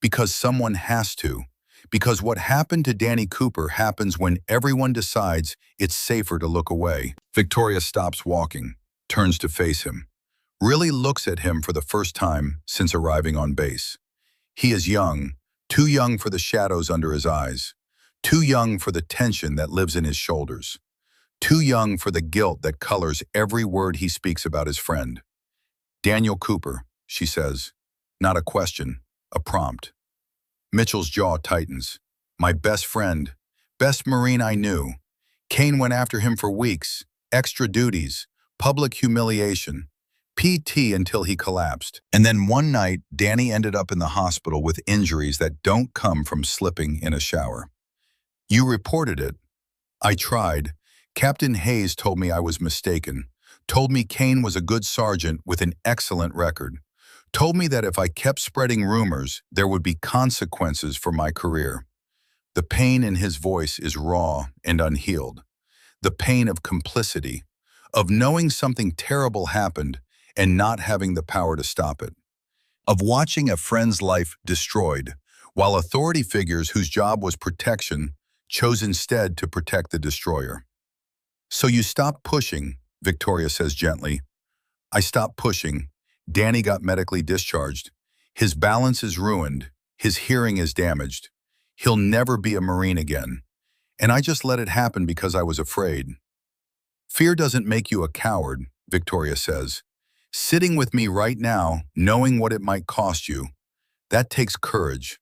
"Because someone has to. Because what happened to Danny Cooper happens when everyone decides it's safer to look away." Victoria stops walking, turns to face him, really looks at him for the first time since arriving on base. He is young, too young for the shadows under his eyes, too young for the tension that lives in his shoulders, too young for the guilt that colors every word he speaks about his friend. "Daniel Cooper," she says, not a question, a prompt. Mitchell's jaw tightens. "My best friend, best Marine I knew. Kane went after him for weeks, extra duties, public humiliation, PT until he collapsed. And then one night, Danny ended up in the hospital with injuries that don't come from slipping in a shower. You reported it. I tried. Captain Hayes told me I was mistaken, told me Kane was a good sergeant with an excellent record, told me that if I kept spreading rumors, there would be consequences for my career." The pain in his voice is raw and unhealed. The pain of complicity, of knowing something terrible happened and not having the power to stop it. Of watching a friend's life destroyed, while authority figures whose job was protection chose instead to protect the destroyer. "So you stopped pushing," Victoria says gently. "I stopped pushing. Danny got medically discharged. His balance is ruined. His hearing is damaged. He'll never be a Marine again. And I just let it happen because I was afraid." "Fear doesn't make you a coward," Victoria says. "Sitting with me right now, knowing what it might cost you, that takes courage."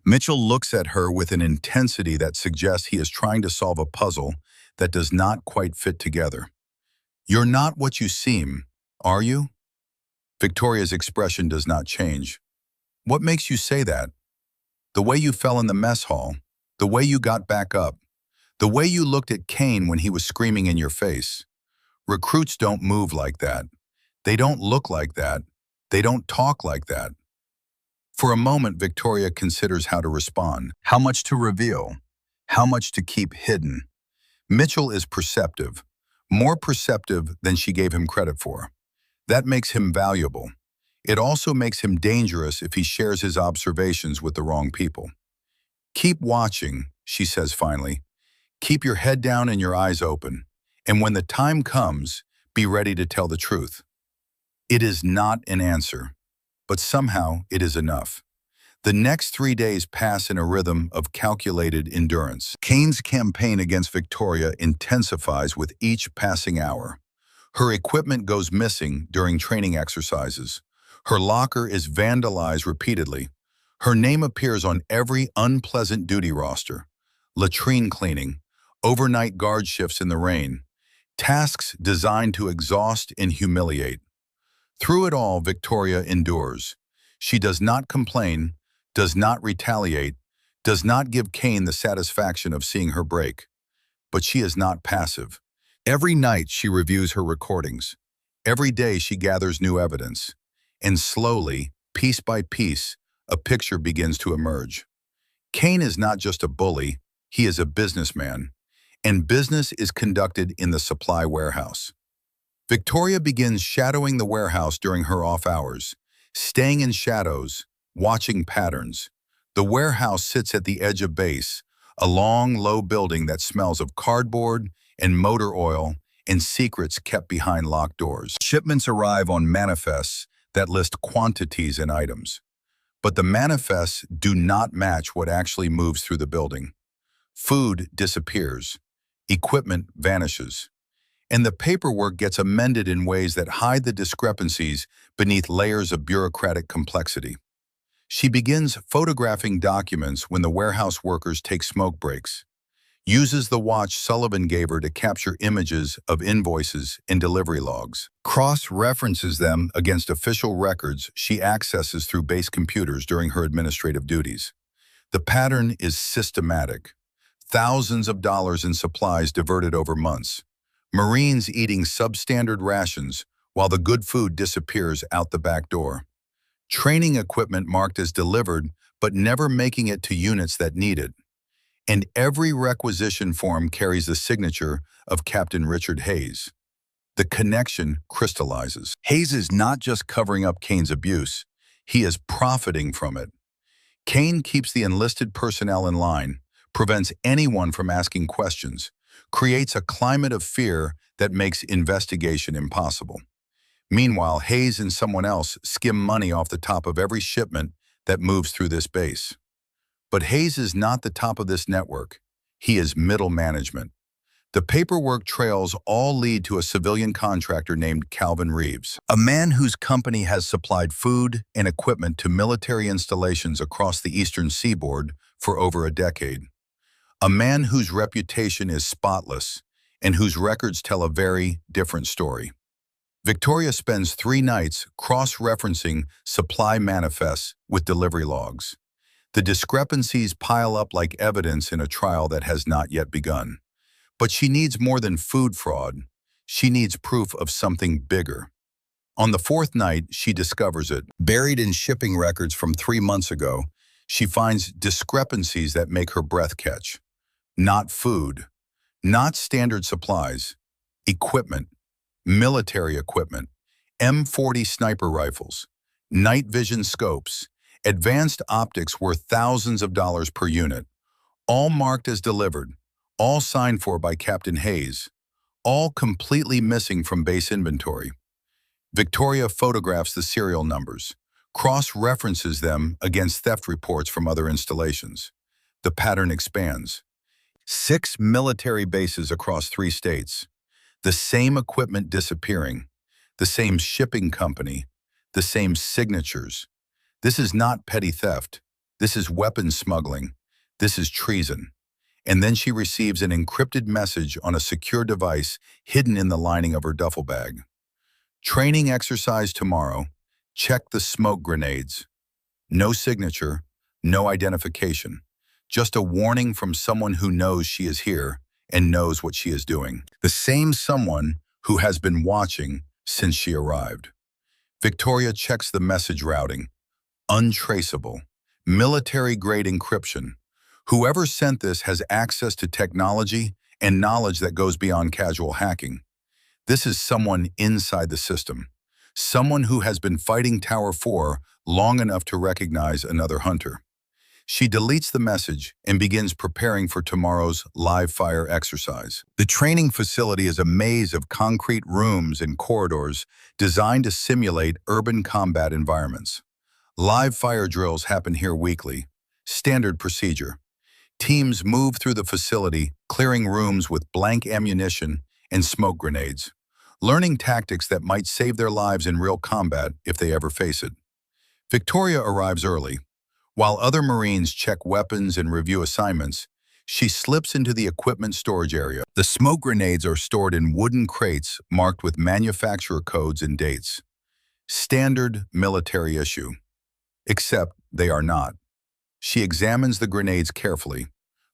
Mitchell looks at her with an intensity that suggests he is trying to solve a puzzle that does not quite fit together. "You're not what you seem, are you?" Victoria's expression does not change. "What makes you say that?" "The way you fell in the mess hall, the way you got back up, the way you looked at Kane when he was screaming in your face. Recruits don't move like that. They don't look like that. They don't talk like that." For a moment, Victoria considers how to respond, how much to reveal, how much to keep hidden. Mitchell is perceptive, more perceptive than she gave him credit for. That makes him valuable. It also makes him dangerous if he shares his observations with the wrong people. "Keep watching," she says finally. "Keep your head down and your eyes open. And when the time comes, be ready to tell the truth." It is not an answer, but somehow it is enough. The next 3 days pass in a rhythm of calculated endurance. Kane's campaign against Victoria intensifies with each passing hour. Her equipment goes missing during training exercises. Her locker is vandalized repeatedly. Her name appears on every unpleasant duty roster. Latrine cleaning, overnight guard shifts in the rain, tasks designed to exhaust and humiliate. Through it all, Victoria endures. She does not complain, does not retaliate, does not give Kane the satisfaction of seeing her break. But she is not passive. Every night she reviews her recordings. Every day she gathers new evidence. And slowly, piece by piece, a picture begins to emerge. Kane is not just a bully, he is a businessman. And business is conducted in the supply warehouse. Victoria begins shadowing the warehouse during her off hours, staying in shadows, watching patterns. The warehouse sits at the edge of base, a long, low building that smells of cardboard and motor oil and secrets kept behind locked doors. Shipments arrive on manifests that list quantities and items. But the manifests do not match what actually moves through the building. Food disappears. Equipment vanishes. And the paperwork gets amended in ways that hide the discrepancies beneath layers of bureaucratic complexity. She begins photographing documents when the warehouse workers take smoke breaks, uses the watch Sullivan gave her to capture images of invoices and delivery logs, cross-references them against official records she accesses through base computers during her administrative duties. The pattern is systematic. Thousands of dollars in supplies diverted over months. Marines eating substandard rations while the good food disappears out the back door. Training equipment marked as delivered but never making it to units that need it. And every requisition form carries the signature of Captain Richard Hayes. The connection crystallizes. Hayes is not just covering up Kane's abuse, he is profiting from it. Kane keeps the enlisted personnel in line, prevents anyone from asking questions, creates a climate of fear that makes investigation impossible. Meanwhile, Hayes and someone else skim money off the top of every shipment that moves through this base. But Hayes is not the top of this network. He is middle management. The paperwork trails all lead to a civilian contractor named Calvin Reeves, a man whose company has supplied food and equipment to military installations across the eastern seaboard for over a decade. A man whose reputation is spotless and whose records tell a very different story. Victoria spends 3 nights cross-referencing supply manifests with delivery logs. The discrepancies pile up like evidence in a trial that has not yet begun. But she needs more than food fraud. She needs proof of something bigger. On the 4th night, she discovers it. Buried in shipping records from 3 months ago, she finds discrepancies that make her breath catch. Not food, not standard supplies, equipment, military equipment, M40 sniper rifles, night vision scopes, advanced optics worth thousands of dollars per unit, all marked as delivered, all signed for by Captain Hayes, all completely missing from base inventory. Victoria photographs the serial numbers, cross-references them against theft reports from other installations. The pattern expands. 6 military bases across 3 states. The same equipment disappearing, the same shipping company, the same signatures. This is not petty theft. This is weapons smuggling. This is treason. And then she receives an encrypted message on a secure device hidden in the lining of her duffel bag. Training exercise tomorrow. Check the smoke grenades. No signature, no identification. Just a warning from someone who knows she is here and knows what she is doing. The same someone who has been watching since she arrived. Victoria checks the message routing. Untraceable. Military-grade encryption. Whoever sent this has access to technology and knowledge that goes beyond casual hacking. This is someone inside the system. Someone who has been fighting Tower 4 long enough to recognize another hunter. She deletes the message and begins preparing for tomorrow's live fire exercise. The training facility is a maze of concrete rooms and corridors designed to simulate urban combat environments. Live fire drills happen here weekly. Standard procedure. Teams move through the facility, clearing rooms with blank ammunition and smoke grenades, learning tactics that might save their lives in real combat if they ever face it. Victoria arrives early. While other Marines check weapons and review assignments, she slips into the equipment storage area. The smoke grenades are stored in wooden crates marked with manufacturer codes and dates. Standard military issue. Except they are not. She examines the grenades carefully.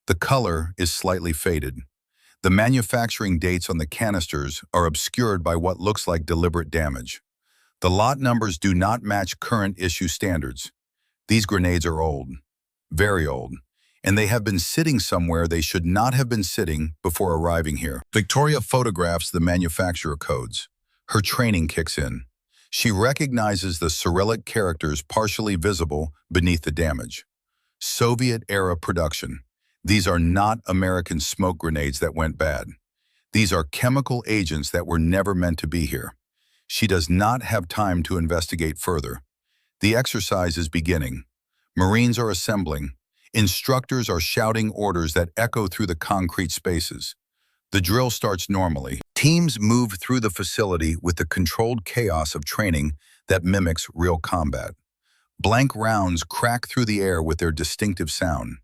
The color is slightly faded. The manufacturing dates on the canisters are obscured by what looks like deliberate damage. The lot numbers do not match current issue standards. These grenades are old, very old, and they have been sitting somewhere they should not have been sitting before arriving here. Victoria photographs the manufacturer codes. Her training kicks in. She recognizes the Cyrillic characters partially visible beneath the damage. Soviet-era production. These are not American smoke grenades that went bad. These are chemical agents that were never meant to be here. She does not have time to investigate further. The exercise is beginning. Marines are assembling. Instructors are shouting orders that echo through the concrete spaces. The drill starts normally. Teams move through the facility with the controlled chaos of training that mimics real combat. Blank rounds crack through the air with their distinctive sound.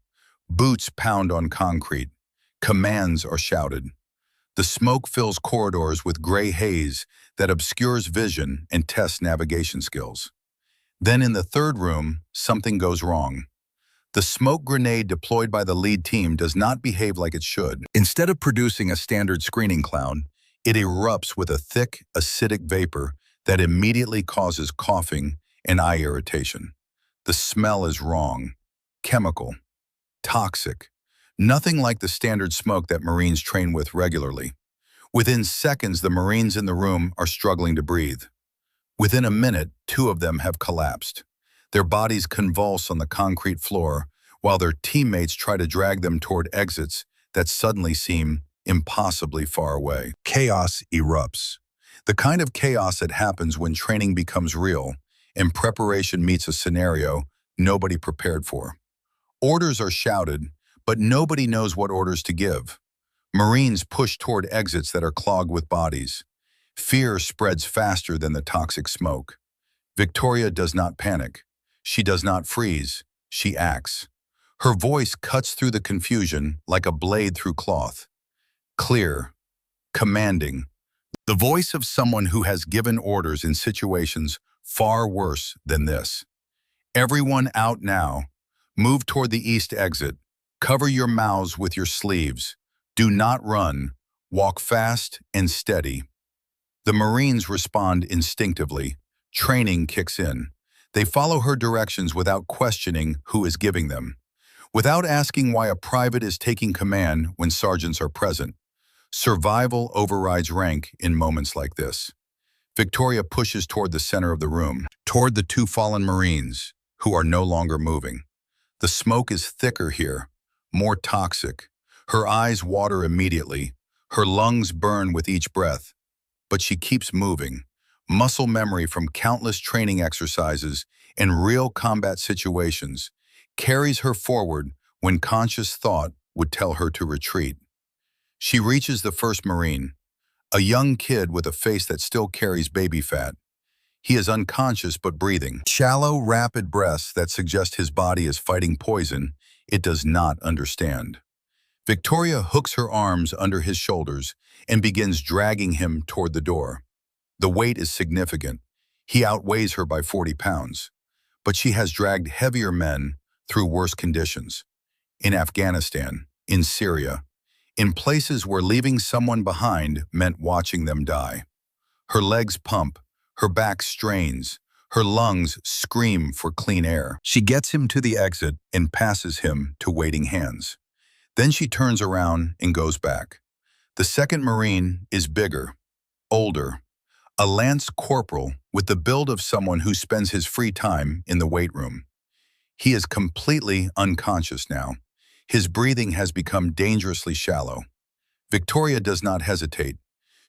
Boots pound on concrete. Commands are shouted. The smoke fills corridors with gray haze that obscures vision and tests navigation skills. Then in the third room, something goes wrong. The smoke grenade deployed by the lead team does not behave like it should. Instead of producing a standard screening cloud, it erupts with a thick, acidic vapor that immediately causes coughing and eye irritation. The smell is wrong, chemical, toxic, nothing like the standard smoke that Marines train with regularly. Within seconds, the Marines in the room are struggling to breathe. Within a minute, 2 of them have collapsed. Their bodies convulse on the concrete floor while their teammates try to drag them toward exits that suddenly seem impossibly far away. Chaos erupts. The kind of chaos that happens when training becomes real and preparation meets a scenario nobody prepared for. Orders are shouted, but nobody knows what orders to give. Marines push toward exits that are clogged with bodies. Fear spreads faster than the toxic smoke. Victoria does not panic. She does not freeze. She acts. Her voice cuts through the confusion like a blade through cloth. Clear, commanding. The voice of someone who has given orders in situations far worse than this. Everyone out now. Move toward the east exit. Cover your mouths with your sleeves. Do not run. Walk fast and steady. The Marines respond instinctively. Training kicks in. They follow her directions without questioning who is giving them, without asking why a private is taking command when sergeants are present. Survival overrides rank in moments like this. Victoria pushes toward the center of the room, toward the 2 fallen Marines, who are no longer moving. The smoke is thicker here, more toxic. Her eyes water immediately. Her lungs burn with each breath. But she keeps moving. Muscle memory from countless training exercises and real combat situations carries her forward when conscious thought would tell her to retreat. She reaches the first Marine, a young kid with a face that still carries baby fat. He is unconscious but breathing. Shallow, rapid breaths that suggest his body is fighting poison it does not understand. Victoria hooks her arms under his shoulders and begins dragging him toward the door. The weight is significant. He outweighs her by 40 pounds. But she has dragged heavier men through worse conditions. In Afghanistan, in Syria, in places where leaving someone behind meant watching them die. Her legs pump, her back strains, her lungs scream for clean air. She gets him to the exit and passes him to waiting hands. Then she turns around and goes back. The second Marine is bigger, older, a lance corporal with the build of someone who spends his free time in the weight room. He is completely unconscious now. His breathing has become dangerously shallow. Victoria does not hesitate.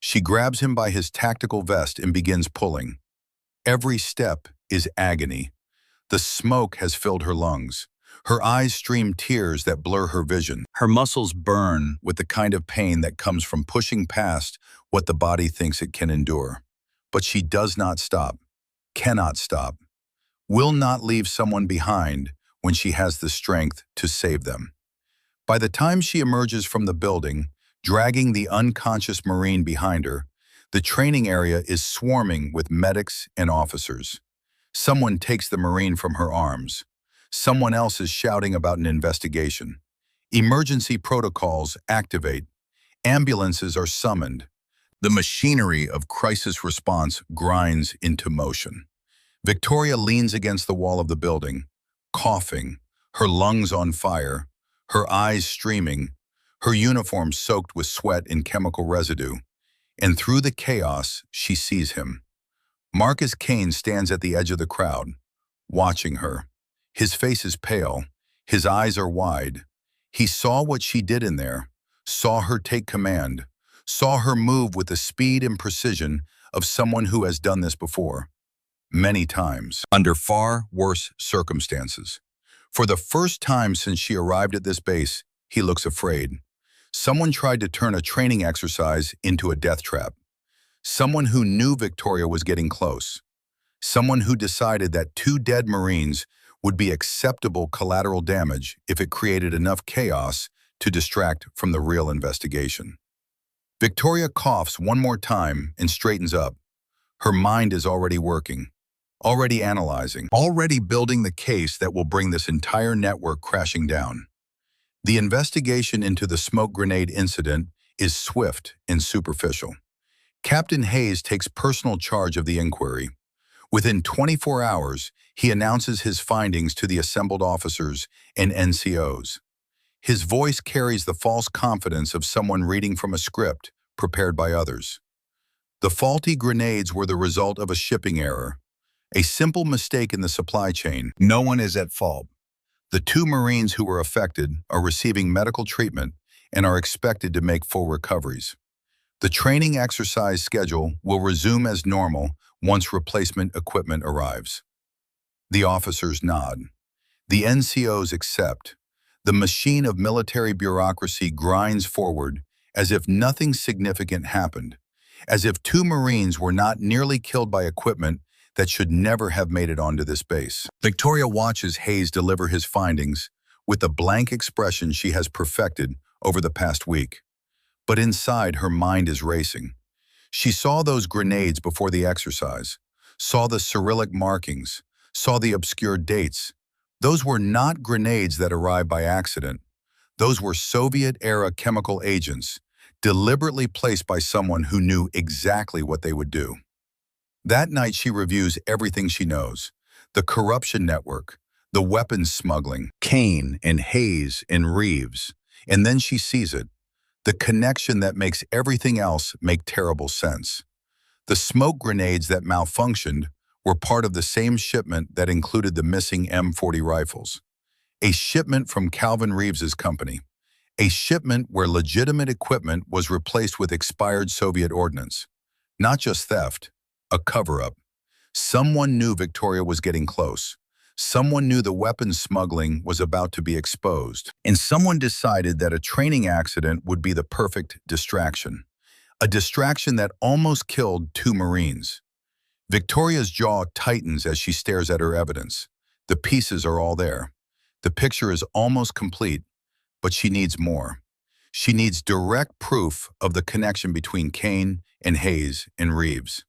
She grabs him by his tactical vest and begins pulling. Every step is agony. The smoke has filled her lungs. Her eyes stream tears that blur her vision. Her muscles burn with the kind of pain that comes from pushing past what the body thinks it can endure. But she does not stop, cannot stop, will not leave someone behind when she has the strength to save them. By the time she emerges from the building, dragging the unconscious Marine behind her, the training area is swarming with medics and officers. Someone takes the Marine from her arms. Someone else is shouting about an investigation. Emergency protocols activate. Ambulances are summoned. The machinery of crisis response grinds into motion. Victoria leans against the wall of the building, coughing, her lungs on fire, her eyes streaming, her uniform soaked with sweat and chemical residue. And through the chaos, she sees him. Marcus Kane stands at the edge of the crowd, watching her. His face is pale, his eyes are wide. He saw what she did in there, saw her take command, saw her move with the speed and precision of someone who has done this before, many times, under far worse circumstances. For the first time since she arrived at this base, he looks afraid. Someone tried to turn a training exercise into a death trap. Someone who knew Victoria was getting close. Someone who decided that 2 dead Marines would be acceptable collateral damage if it created enough chaos to distract from the real investigation. Victoria coughs one more time and straightens up. Her mind is already working, already analyzing, already building the case that will bring this entire network crashing down. The investigation into the smoke grenade incident is swift and superficial. Captain Hayes takes personal charge of the inquiry. Within 24 hours, he announces his findings to the assembled officers and NCOs. His voice carries the false confidence of someone reading from a script prepared by others. The faulty grenades were the result of a shipping error, a simple mistake in the supply chain. No one is at fault. The 2 Marines who were affected are receiving medical treatment and are expected to make full recoveries. The training exercise schedule will resume as normal once replacement equipment arrives. The officers nod. The NCOs accept. The machine of military bureaucracy grinds forward as if nothing significant happened, as if 2 Marines were not nearly killed by equipment that should never have made it onto this base. Victoria watches Hayes deliver his findings with the blank expression she has perfected over the past week. But inside, her mind is racing. She saw those grenades before the exercise, saw the Cyrillic markings, saw the obscure dates. Those were not grenades that arrived by accident. Those were Soviet-era chemical agents, deliberately placed by someone who knew exactly what they would do. That night, she reviews everything she knows: the corruption network, the weapons smuggling, Kane and Hayes and Reeves. And then she sees it, the connection that makes everything else make terrible sense. The smoke grenades that malfunctioned were part of the same shipment that included the missing M40 rifles. A shipment from Calvin Reeves's company. A shipment where legitimate equipment was replaced with expired Soviet ordnance. Not just theft, a cover-up. Someone knew Victoria was getting close. Someone knew the weapons smuggling was about to be exposed. And someone decided that a training accident would be the perfect distraction. A distraction that almost killed 2 Marines. Victoria's jaw tightens as she stares at her evidence. The pieces are all there. The picture is almost complete, but she needs more. She needs direct proof of the connection between Kane and Hayes and Reeves.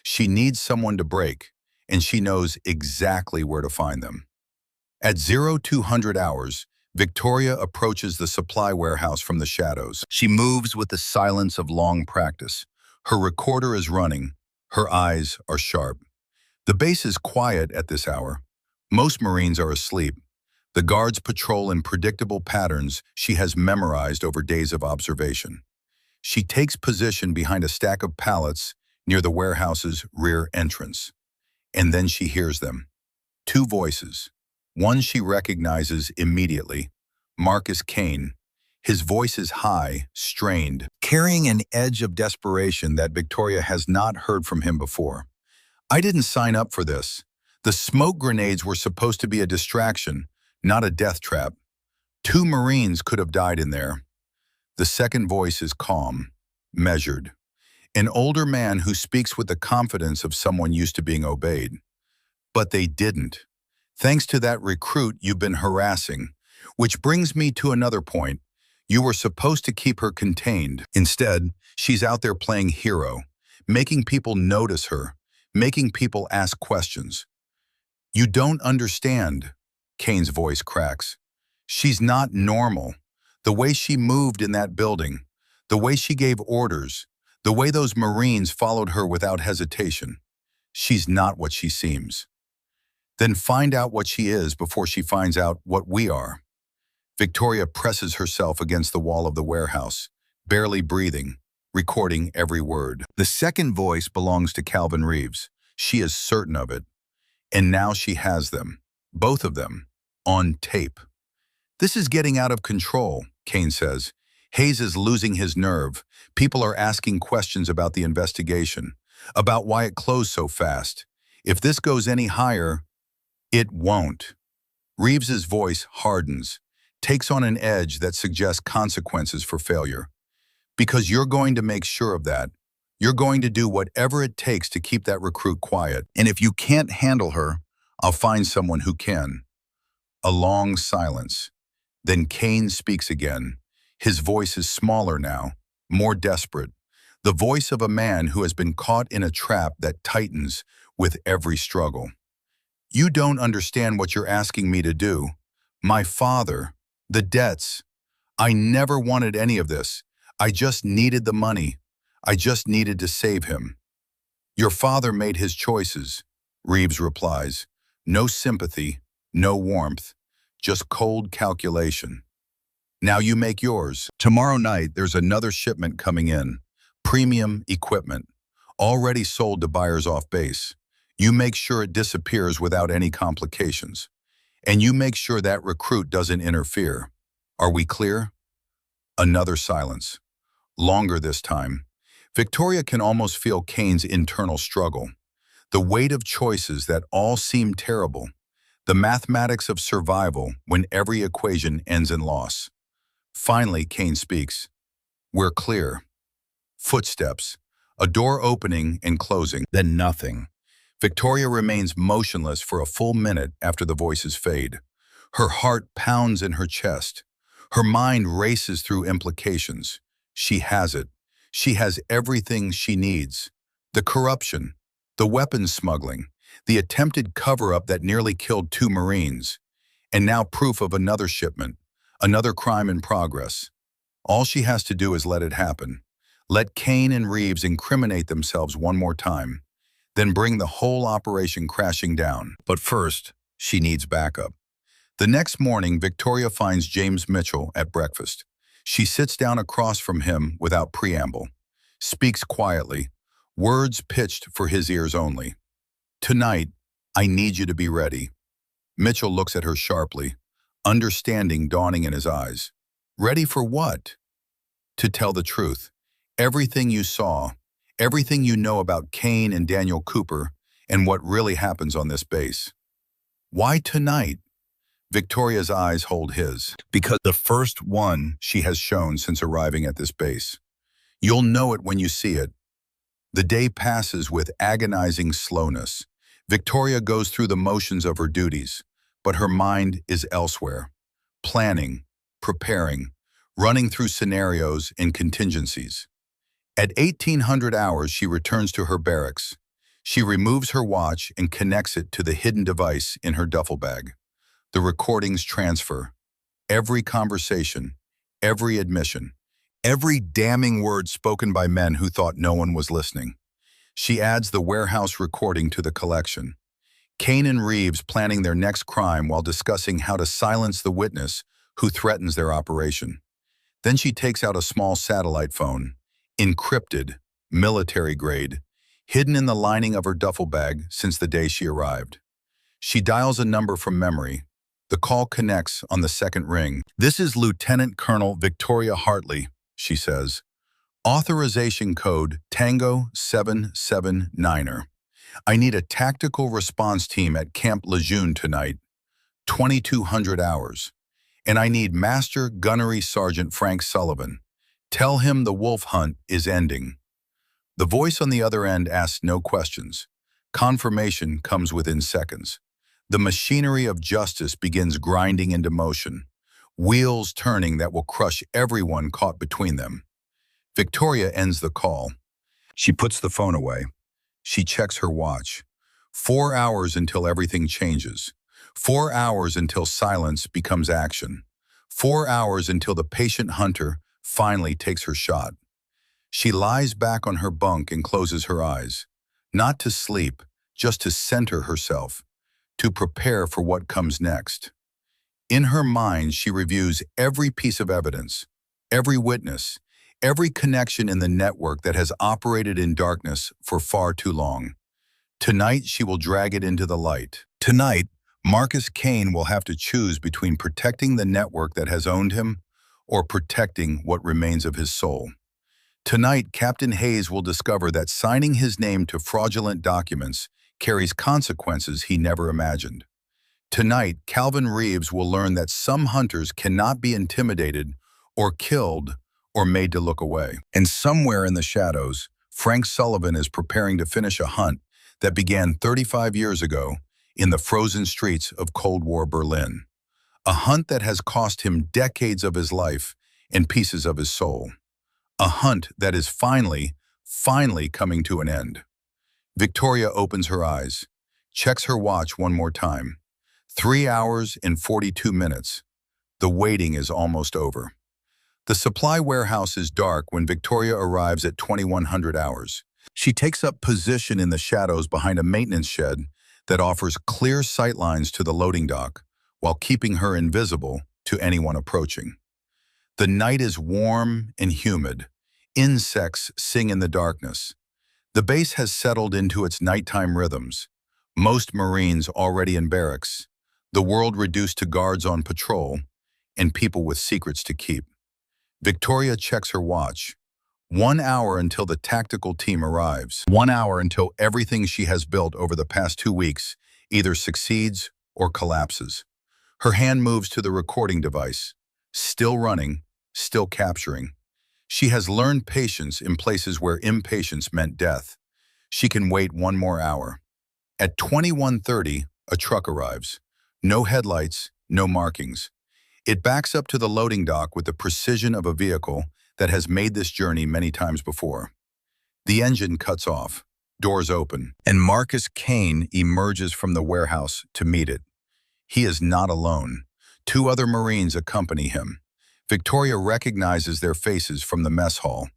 She needs someone to break, and she knows exactly where to find them. At 0200 hours, Victoria approaches the supply warehouse from the shadows. She moves with the silence of long practice. Her recorder is running. Her eyes are sharp. The base is quiet at this hour. Most Marines are asleep. The guards patrol in predictable patterns she has memorized over days of observation. She takes position behind a stack of pallets near the warehouse's rear entrance. And then she hears them. 2 voices. One she recognizes immediately, Marcus Kane. His voice is high, strained, carrying an edge of desperation that Victoria has not heard from him before. I didn't sign up for this. The smoke grenades were supposed to be a distraction, not a death trap. 2 Marines could have died in there. The second voice is calm, measured. An older man who speaks with the confidence of someone used to being obeyed. But they didn't. Thanks to that recruit you've been harassing. Which brings me to another point. You were supposed to keep her contained. Instead, she's out there playing hero, making people notice her, making people ask questions. You don't understand. Kane's voice cracks. She's not normal. The way she moved in that building, the way she gave orders, the way those Marines followed her without hesitation. She's not what she seems. Then find out what she is before she finds out what we are. Victoria presses herself against the wall of the warehouse, barely breathing, recording every word. The second voice belongs to Calvin Reeves. She is certain of it. And now she has them, both of them, on tape. This is getting out of control, Kane says. Hayes is losing his nerve. People are asking questions about the investigation, about why it closed so fast. If this goes any higher, it won't. Reeves's voice hardens, takes on an edge that suggests consequences for failure. Because you're going to make sure of that. You're going to do whatever it takes to keep that recruit quiet. And if you can't handle her, I'll find someone who can. A long silence. Then Kane speaks again. His voice is smaller now, more desperate. The voice of a man who has been caught in a trap that tightens with every struggle. You don't understand what you're asking me to do. My father, the debts. I never wanted any of this. I just needed the money. I just needed to save him. Your father made his choices, Reeves replies. No sympathy, no warmth, just cold calculation. Now you make yours. Tomorrow night, there's another shipment coming in. Premium equipment, already sold to buyers off base. You make sure it disappears without any complications. And you make sure that recruit doesn't interfere. Are we clear? Another silence. Longer this time. Victoria can almost feel Kane's internal struggle. The weight of choices that all seem terrible. The mathematics of survival when every equation ends in loss. Finally, Kane speaks. We're clear. Footsteps. A door opening and closing, then nothing. Victoria remains motionless for a full minute after the voices fade. Her heart pounds in her chest. Her mind races through implications. She has it. She has everything she needs. The corruption, the weapons smuggling, the attempted cover-up that nearly killed 2 Marines, and now proof of another shipment, another crime in progress. All she has to do is let it happen. Let Kane and Reeves incriminate themselves one more time, then bring the whole operation crashing down. But first, she needs backup. The next morning, Victoria finds James Mitchell at breakfast. She sits down across from him without preamble, speaks quietly, words pitched for his ears only. Tonight, I need you to be ready. Mitchell looks at her sharply, understanding dawning in his eyes. Ready for what? To tell the truth. Everything you saw, everything you know about Kane and Daniel Cooper, and what really happens on this base. Why tonight? Victoria's eyes hold his. Because the first one she has shown since arriving at this base. You'll know it when you see it. The day passes with agonizing slowness. Victoria goes through the motions of her duties, but her mind is elsewhere. Planning, preparing, running through scenarios and contingencies. At 1800 hours, she returns to her barracks. She removes her watch and connects it to the hidden device in her duffel bag. The recordings transfer. Every conversation, every admission, every damning word spoken by men who thought no one was listening. She adds the warehouse recording to the collection. Kane and Reeves planning their next crime while discussing how to silence the witness who threatens their operation. Then she takes out a small satellite phone, encrypted, military grade, hidden in the lining of her duffel bag since the day she arrived. She dials a number from memory. The call connects on the second ring. This is Lieutenant Colonel Victoria Hartley, she says. Authorization code Tango 779er. I need a tactical response team at Camp Lejeune tonight, 2200 hours. And I need Master Gunnery Sergeant Frank Sullivan. Tell him the wolf hunt is ending. The voice on the other end asks no questions. Confirmation comes within seconds. The machinery of justice begins grinding into motion, wheels turning that will crush everyone caught between them. Victoria ends the call. She puts the phone away. She checks her watch. 4 hours until everything changes. 4 hours until silence becomes action. 4 hours until the patient hunter finally takes her shot. She lies back on her bunk and closes her eyes. Not to sleep, just to center herself, to prepare for what comes next. In her mind, she reviews every piece of evidence, every witness, every connection in the network that has operated in darkness for far too long. Tonight, she will drag it into the light. Tonight, Marcus Kane will have to choose between protecting the network that has owned him or protecting what remains of his soul. Tonight, Captain Hayes will discover that signing his name to fraudulent documents carries consequences he never imagined. Tonight, Calvin Reeves will learn that some hunters cannot be intimidated or killed or made to look away. And somewhere in the shadows, Frank Sullivan is preparing to finish a hunt that began 35 years ago in the frozen streets of Cold War Berlin. A hunt that has cost him decades of his life and pieces of his soul. A hunt that is finally coming to an end. Victoria opens her eyes, checks her watch one more time. 3 hours and 42 minutes. The waiting is almost over. The supply warehouse is dark when Victoria arrives at 2100 hours. She takes up position in the shadows behind a maintenance shed that offers clear sightlines to the loading dock while keeping her invisible to anyone approaching. The night is warm and humid. Insects sing in the darkness. The base has settled into its nighttime rhythms. Most Marines already in barracks, the world reduced to guards on patrol, and people with secrets to keep. Victoria checks her watch. 1 hour until the tactical team arrives. 1 hour until everything she has built over the past 2 weeks either succeeds or collapses. Her hand moves to the recording device. Still running, still capturing. She has learned patience in places where impatience meant death. She can wait 1 more hour. At 21:30, a truck arrives. No headlights, no markings. It backs up to the loading dock with the precision of a vehicle that has made this journey many times before. The engine cuts off, doors open, and Marcus Kane emerges from the warehouse to meet it. He is not alone. 2 other Marines accompany him. Victoria recognizes their faces from the mess hall.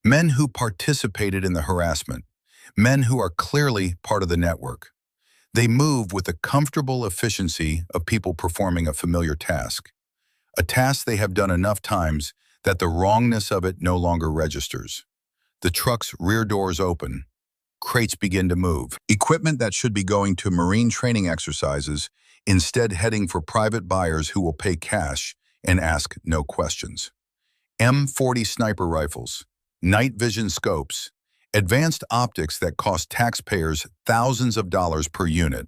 Men who participated in the harassment. Men who are clearly part of the network. They move with the comfortable efficiency of people performing a familiar task. A task they have done enough times that the wrongness of it no longer registers. The truck's rear doors open. Crates begin to move. Equipment that should be going to Marine training exercises, instead heading for private buyers who will pay cash and ask no questions. M40 sniper rifles, night vision scopes, advanced optics that cost taxpayers thousands of dollars per unit,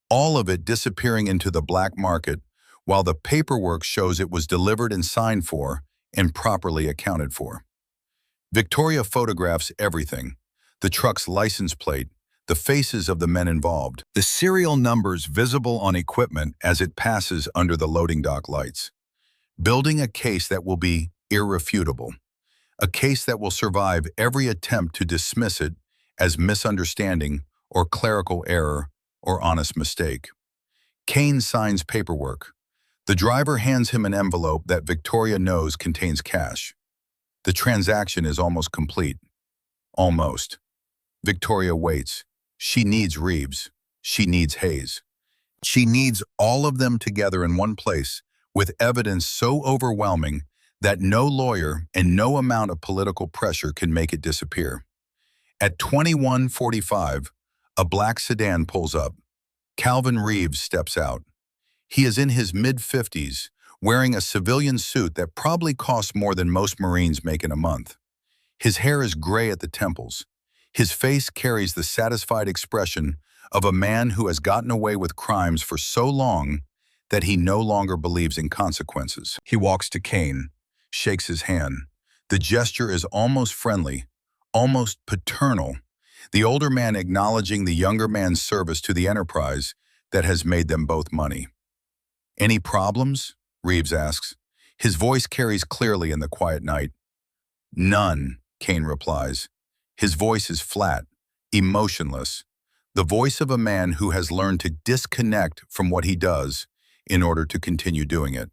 all of it disappearing into the black market while the paperwork shows it was delivered and signed for and properly accounted for. Victoria photographs everything: the truck's license plate, the faces of the men involved, the serial numbers visible on equipment as it passes under the loading dock lights, building a case that will be irrefutable. A case that will survive every attempt to dismiss it as misunderstanding or clerical error or honest mistake. Kane signs paperwork. The driver hands him an envelope that Victoria knows contains cash. The transaction is almost complete. Almost. Victoria waits. She needs Reeves. She needs Hayes. She needs all of them together in one place with evidence so overwhelming that no lawyer and no amount of political pressure can make it disappear. At 21:45, a black sedan pulls up. Calvin Reeves steps out. He is in his mid-50s, wearing a civilian suit that probably costs more than most Marines make in a month. His hair is gray at the temples. His face carries the satisfied expression of a man who has gotten away with crimes for so long that he no longer believes in consequences. He walks to Kane, shakes his hand. The gesture is almost friendly, almost paternal, the older man acknowledging the younger man's service to the enterprise that has made them both money. "Any problems?" Reeves asks. His voice carries clearly in the quiet night. "None," Kane replies. His voice is flat, emotionless. the voice of a man who has learned to disconnect from what he does in order to continue doing it.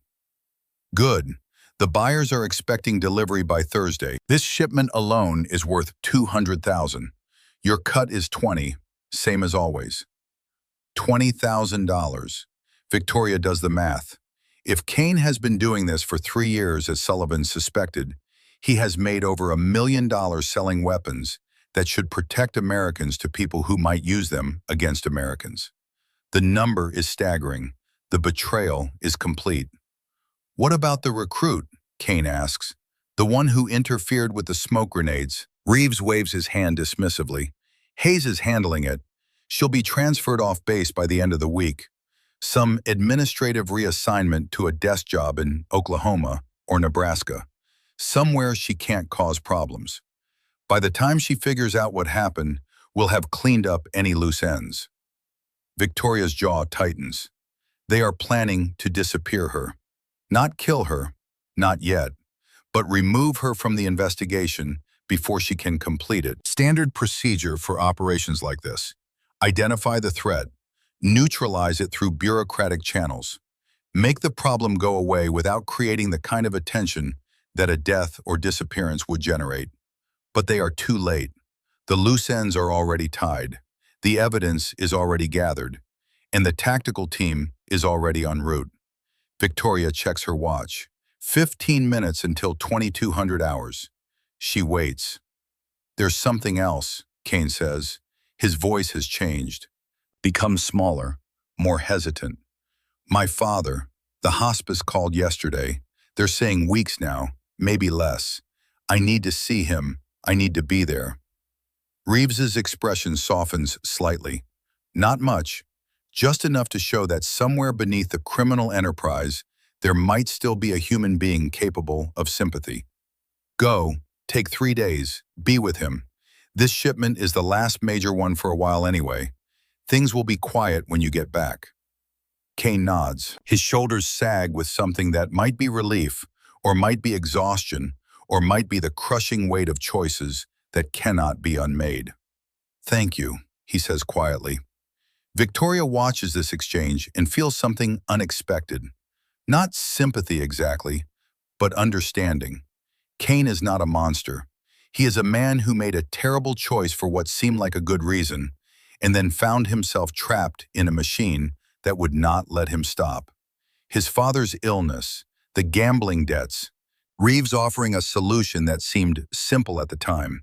Good. The buyers are expecting delivery by Thursday. This shipment alone is worth $200,000. Your cut is 20, same as always. $20,000. Victoria does the math. If Kane has been doing this for 3 years, as Sullivan suspected, he has made over $1 million selling weapons that should protect Americans to people who might use them against Americans. The number is staggering. The betrayal is complete. What about the recruit? Kane asks. The one who interfered with the smoke grenades. Reeves waves his hand dismissively. Hayes is handling it. She'll be transferred off base by the end of the week. Some administrative reassignment to a desk job in Oklahoma or Nebraska. Somewhere she can't cause problems. By the time she figures out what happened, we'll have cleaned up any loose ends. Victoria's jaw tightens. They are planning to disappear her. Not kill her, not yet, but remove her from the investigation before she can complete it. Standard procedure for operations like this. Identify the threat. Neutralize it through bureaucratic channels. Make the problem go away without creating the kind of attention that a death or disappearance would generate. But they are too late. The loose ends are already tied. The evidence is already gathered. And the tactical team is already en route. Victoria checks her watch. 15 minutes until 2200 hours. She waits. There's something else, Kane says. His voice has changed. Become smaller, more hesitant. My father, the hospice called yesterday. They're saying weeks now, maybe less. I need to see him. I need to be there. Reeves's expression softens slightly. Not much. Just enough to show that somewhere beneath the criminal enterprise, there might still be a human being capable of sympathy. Go, take 3 days, be with him. This shipment is the last major one for a while anyway. Things will be quiet when you get back. Kane nods. His shoulders sag with something that might be relief, or might be exhaustion, or might be the crushing weight of choices that cannot be unmade. Thank you, he says quietly. Victoria watches this exchange and feels something unexpected. Not sympathy exactly, but understanding. Kane is not a monster. He is a man who made a terrible choice for what seemed like a good reason, and then found himself trapped in a machine that would not let him stop. His father's illness, the gambling debts, Reeves offering a solution that seemed simple at the time.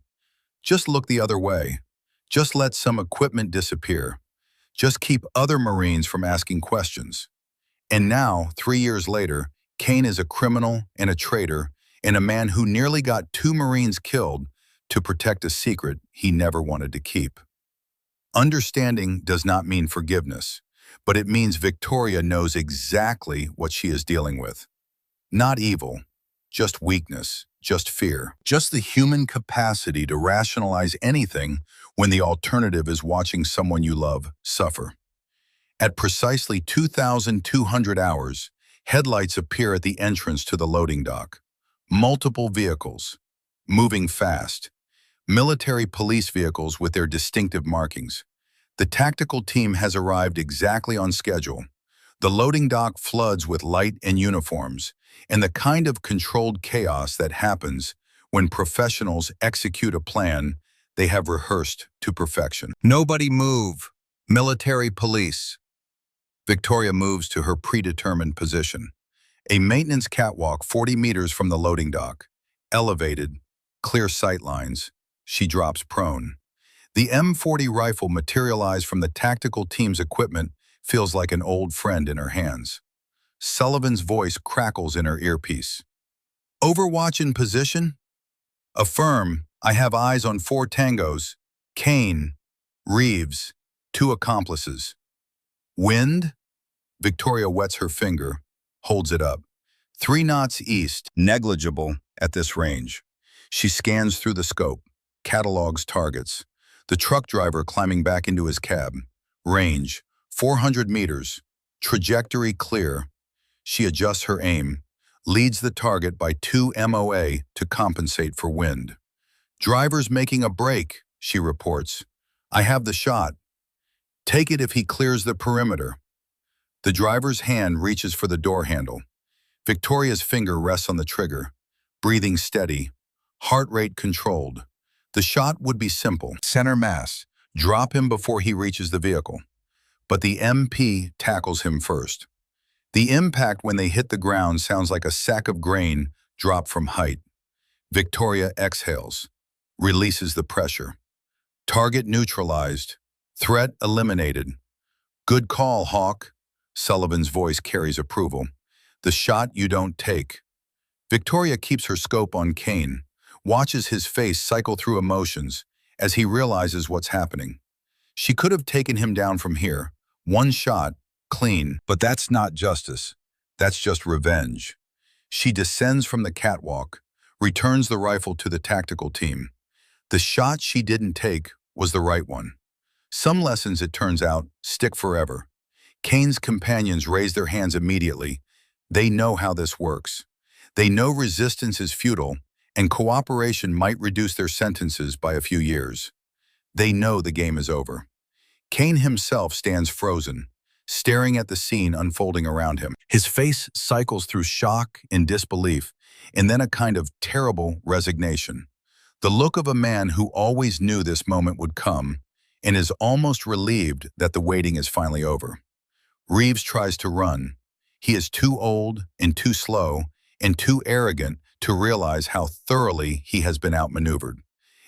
Just look the other way. Just let some equipment disappear. Just keep other Marines from asking questions. And now, 3 years later, Kane is a criminal and a traitor and a man who nearly got 2 Marines killed to protect a secret he never wanted to keep. Understanding does not mean forgiveness, but it means Victoria knows exactly what she is dealing with. Not evil, just weakness, just fear, just the human capacity to rationalize anything when the alternative is watching someone you love suffer. At precisely 2,200 hours, headlights appear at the entrance to the loading dock. Multiple vehicles, moving fast. Military police vehicles with their distinctive markings. The tactical team has arrived exactly on schedule. The loading dock floods with light and uniforms, and the kind of controlled chaos that happens when professionals execute a plan they have rehearsed to perfection. Nobody move. Military police. Victoria moves to her predetermined position. A maintenance catwalk 40 meters from the loading dock. Elevated, clear sight lines. She drops prone. The M40 rifle materialized from the tactical team's equipment feels like an old friend in her hands. Sullivan's voice crackles in her earpiece. Overwatch in position? Affirm, I have eyes on 4 tangos. Kane, Reeves, 2 accomplices. Wind? Victoria wets her finger, holds it up. 3 knots east, negligible at this range. She scans through the scope, catalogs targets. The truck driver climbing back into his cab. Range, 400 meters. Trajectory clear. She adjusts her aim, leads the target by 2 MOA to compensate for wind. Driver's making a break, she reports. I have the shot. Take it if he clears the perimeter. The driver's hand reaches for the door handle. Victoria's finger rests on the trigger, breathing steady, heart rate controlled. The shot would be simple. Center mass. Drop him before he reaches the vehicle. But the MP tackles him first. The impact when they hit the ground sounds like a sack of grain dropped from height. Victoria exhales, releases the pressure. Target neutralized. Threat eliminated. Good call, Hawk. Sullivan's voice carries approval. The shot you don't take. Victoria keeps her scope on Kane, watches his face cycle through emotions as he realizes what's happening. She could have taken him down from here, one shot, clean, but that's not justice. That's just revenge. She descends from the catwalk, returns the rifle to the tactical team. The shot she didn't take was the right one. Some lessons, it turns out, stick forever. Kane's companions raise their hands immediately. They know how this works. They know resistance is futile, and cooperation might reduce their sentences by a few years. They know the game is over. Kane himself stands frozen, staring at the scene unfolding around him. His face cycles through shock and disbelief, and then a kind of terrible resignation. The look of a man who always knew this moment would come, and is almost relieved that the waiting is finally over. Reeves tries to run. He is too old and too slow and too arrogant to realize how thoroughly he has been outmaneuvered.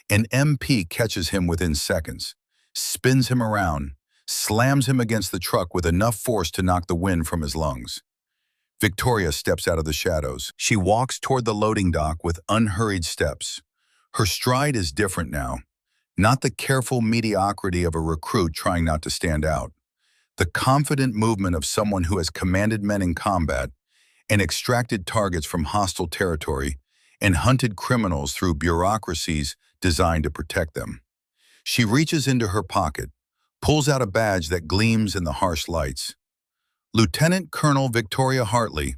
An MP catches him within seconds, spins him around, slams him against the truck with enough force to knock the wind from his lungs. Victoria steps out of the shadows. She walks toward the loading dock with unhurried steps. Her stride is different now, not the careful mediocrity of a recruit trying not to stand out. The confident movement of someone who has commanded men in combat and extracted targets from hostile territory and hunted criminals through bureaucracies designed to protect them. She reaches into her pocket, pulls out a badge that gleams in the harsh lights. Lieutenant Colonel Victoria Hartley,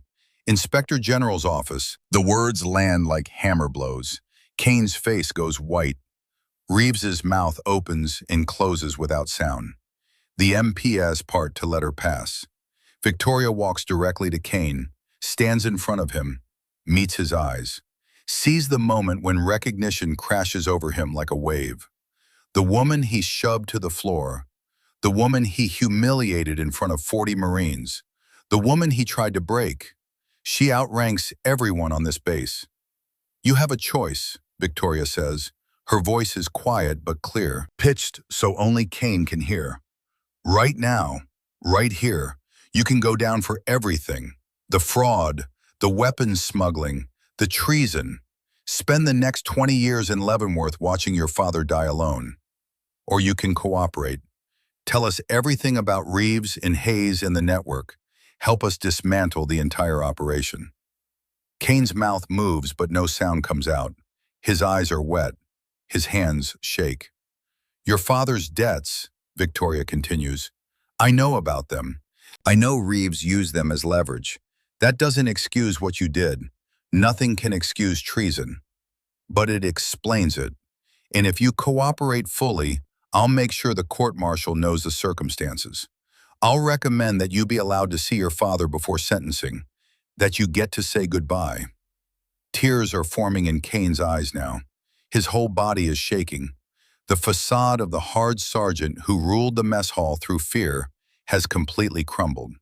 Inspector General's office. The words land like hammer blows. Kane's face goes white. Reeves's mouth opens and closes without sound. The MPs part to let her pass. Victoria walks directly to Kane, stands in front of him, meets his eyes, sees the moment when recognition crashes over him like a wave. The woman he shoved to the floor, the woman he humiliated in front of 40 Marines, the woman he tried to break. She outranks everyone on this base. You have a choice, Victoria says. Her voice is quiet but clear, pitched so only Kane can hear. Right now, right here, you can go down for everything. The fraud, the weapons smuggling, the treason. Spend the next 20 years in Leavenworth watching your father die alone. Or you can cooperate. Tell us everything about Reeves and Hayes and the network. Help us dismantle the entire operation. Kane's mouth moves, but no sound comes out. His eyes are wet. His hands shake. Your father's debts, Victoria continues. I know about them. I know Reeves used them as leverage. That doesn't excuse what you did. Nothing can excuse treason. But it explains it. And if you cooperate fully, I'll make sure the court-martial knows the circumstances. I'll recommend that you be allowed to see your father before sentencing, that you get to say goodbye. Tears are forming in Kane's eyes now. His whole body is shaking. The facade of the hard sergeant who ruled the mess hall through fear has completely crumbled.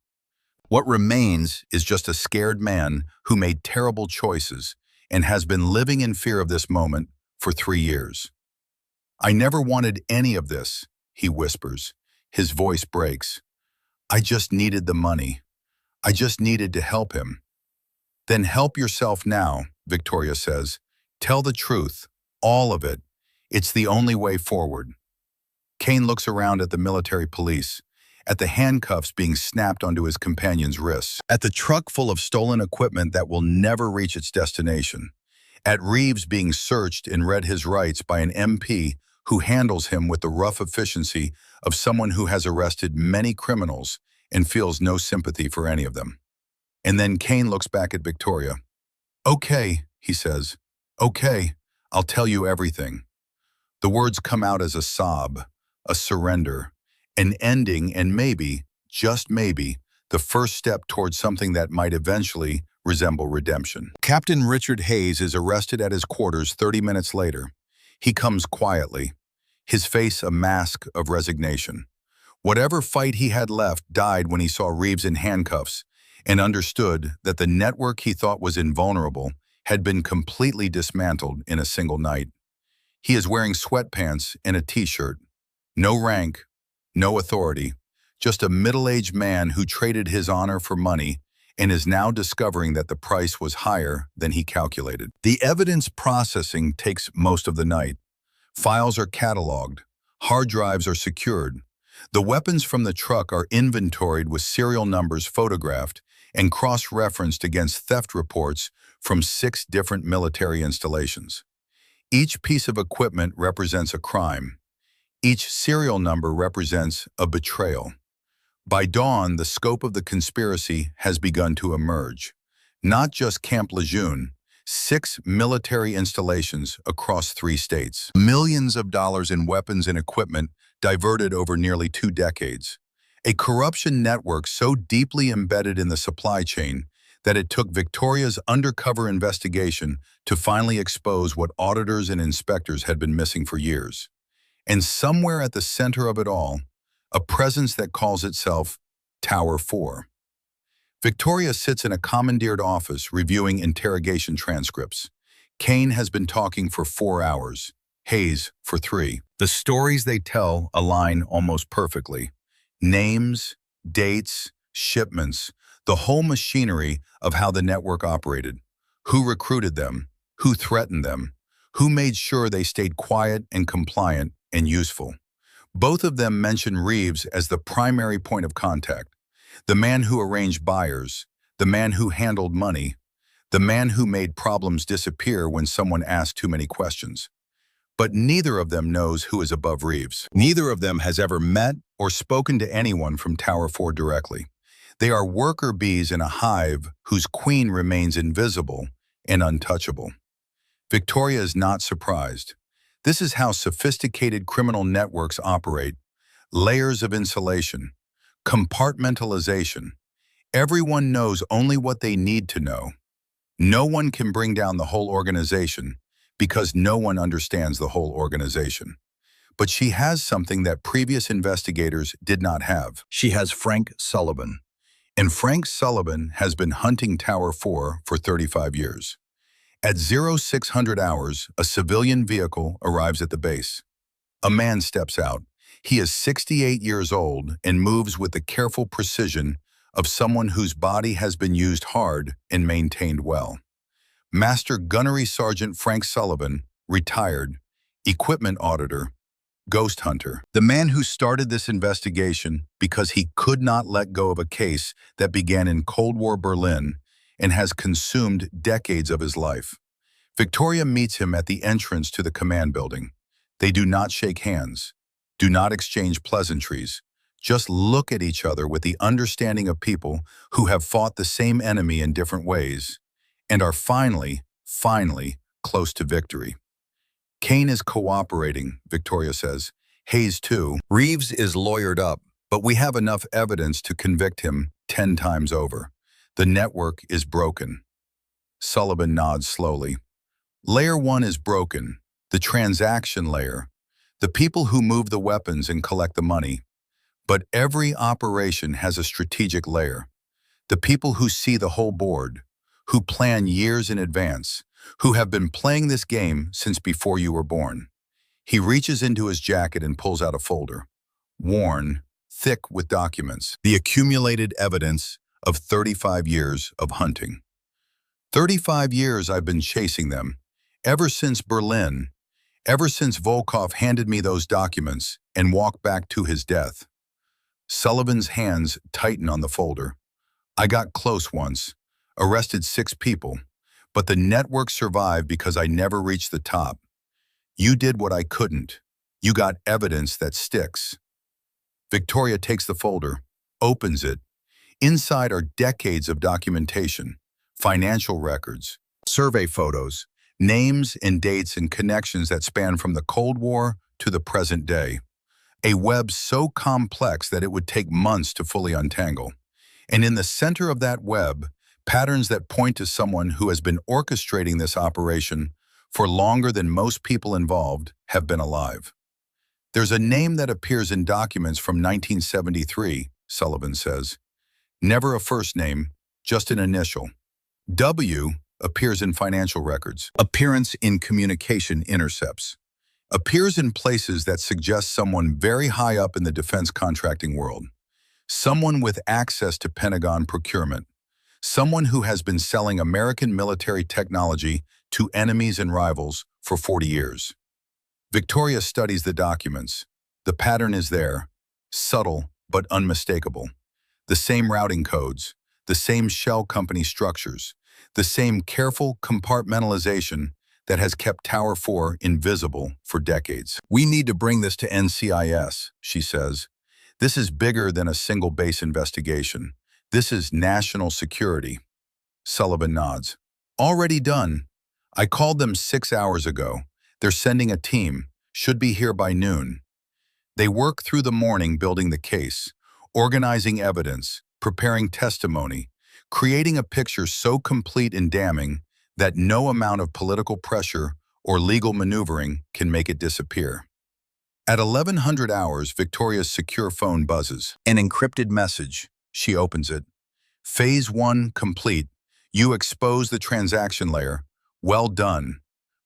What remains is just a scared man who made terrible choices and has been living in fear of this moment for 3 years. I never wanted any of this, he whispers. His voice breaks. I just needed the money. I just needed to help him. Then help yourself now, Victoria says. Tell the truth, all of it. It's the only way forward. Kane looks around at the military police, at the handcuffs being snapped onto his companion's wrists, at the truck full of stolen equipment that will never reach its destination, at Reeves being searched and read his rights by an MP who handles him with the rough efficiency of someone who has arrested many criminals and feels no sympathy for any of them. And then Kane looks back at Victoria. Okay, he says. Okay, I'll tell you everything. The words come out as a sob, a surrender, An ending and maybe, just maybe, the first step towards something that might eventually resemble redemption. Captain Richard Hayes is arrested at his quarters 30 minutes later. He comes quietly, his face a mask of resignation. Whatever fight he had left died when he saw Reeves in handcuffs and understood that the network he thought was invulnerable had been completely dismantled in a single night. He is wearing sweatpants and a t-shirt. No rank, no authority, just a middle-aged man who traded his honor for money and is now discovering that the price was higher than he calculated. The evidence processing takes most of the night. Files are cataloged, hard drives are secured. The weapons from the truck are inventoried with serial numbers photographed and cross-referenced against theft reports from 6 different military installations. Each piece of equipment represents a crime. Each serial number represents a betrayal. By dawn, the scope of the conspiracy has begun to emerge. Not just Camp Lejeune, 6 military installations across 3 states. Millions of dollars in weapons and equipment diverted over nearly 2 decades. A corruption network so deeply embedded in the supply chain that it took Victoria's undercover investigation to finally expose what auditors and inspectors had been missing for years. And somewhere at the center of it all, a presence that calls itself Tower 4. Victoria sits in a commandeered office reviewing interrogation transcripts. Kane has been talking for 4 hours, Hayes for 3. The stories they tell align almost perfectly. Names, dates, shipments, the whole machinery of how the network operated. Who recruited them, who threatened them, who made sure they stayed quiet and compliant and useful. Both of them mention Reeves as the primary point of contact, the man who arranged buyers, the man who handled money, the man who made problems disappear when someone asked too many questions. But neither of them knows who is above Reeves. Neither of them has ever met or spoken to anyone from Tower 4 directly. They are worker bees in a hive whose queen remains invisible and untouchable. Victoria is not surprised. This is how sophisticated criminal networks operate. Layers of insulation, compartmentalization. Everyone knows only what they need to know. No one can bring down the whole organization because no one understands the whole organization. But she has something that previous investigators did not have. She has Frank Sullivan. And Frank Sullivan has been hunting Tower 4 for 35 years. At 0600 hours, a civilian vehicle arrives at the base. A man steps out. He is 68 years old and moves with the careful precision of someone whose body has been used hard and maintained well. Master Gunnery Sergeant Frank Sullivan, retired, equipment auditor, ghost hunter. The man who started this investigation because he could not let go of a case that began in Cold War Berlin and has consumed decades of his life. Victoria meets him at the entrance to the command building. They do not shake hands, do not exchange pleasantries, just look at each other with the understanding of people who have fought the same enemy in different ways and are finally close to victory. Kane is cooperating, Victoria says. Hayes too. Reeves is lawyered up, but we have enough evidence to convict him 10 times over. The network is broken. Sullivan nods slowly. Layer 1 is broken, the transaction layer, the people who move the weapons and collect the money. But every operation has a strategic layer. The people who see the whole board, who plan years in advance, who have been playing this game since before you were born. He reaches into his jacket and pulls out a folder, worn, thick with documents, the accumulated evidence of 35 years of hunting. 35 years I've been chasing them, ever since Berlin, ever since Volkov handed me those documents and walked back to his death. Sullivan's hands tighten on the folder. I got close once, arrested 6 people, but the network survived because I never reached the top. You did what I couldn't. You got evidence that sticks. Victoria takes the folder, opens it. Inside are decades of documentation, financial records, survey photos, names and dates and connections that span from the Cold War to the present day. a web so complex that it would take months to fully untangle. And in the center of that web, patterns that point to someone who has been orchestrating this operation for longer than most people involved have been alive. There's a name that appears in documents from 1973, Sullivan says. Never a first name, just an initial. W appears in financial records. Appearance in communication intercepts. Appears in places that suggest someone very high up in the defense contracting world. Someone with access to Pentagon procurement. Someone who has been selling American military technology to enemies and rivals for 40 years. Victoria studies the documents. The pattern is there, subtle but unmistakable. The same routing codes, the same shell company structures, the same careful compartmentalization that has kept Tower 4 invisible for decades. We need to bring this to NCIS, she says. This is bigger than a single base investigation. This is national security. Sullivan nods. Already done. I called them 6 hours ago. They're sending a team. Should be here by noon. They work through the morning building the case, organizing evidence, preparing testimony, creating a picture so complete and damning that no amount of political pressure or legal maneuvering can make it disappear. At 1100 hours, Victoria's secure phone buzzes. An encrypted message. She opens it. Phase 1 complete. You expose the transaction layer. Well done.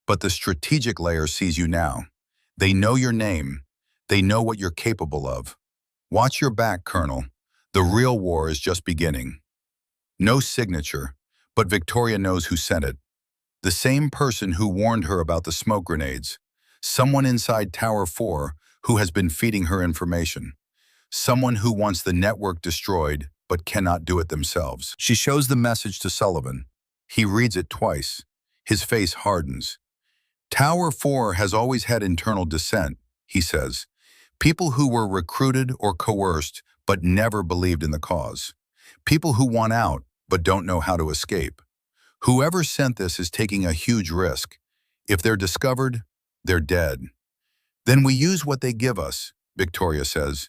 But the strategic layer sees you now. They know your name. They know what you're capable of. Watch your back, Colonel. The real war is just beginning. No signature, but Victoria knows who sent it. The same person who warned her about the smoke grenades. Someone inside Tower 4 who has been feeding her information. Someone who wants the network destroyed but cannot do it themselves. She shows the message to Sullivan. He reads it twice. His face hardens. Tower 4 has always had internal dissent, he says. People who were recruited or coerced but never believed in the cause. People who want out but don't know how to escape. Whoever sent this is taking a huge risk. If they're discovered, they're dead. Then we use what they give us, Victoria says,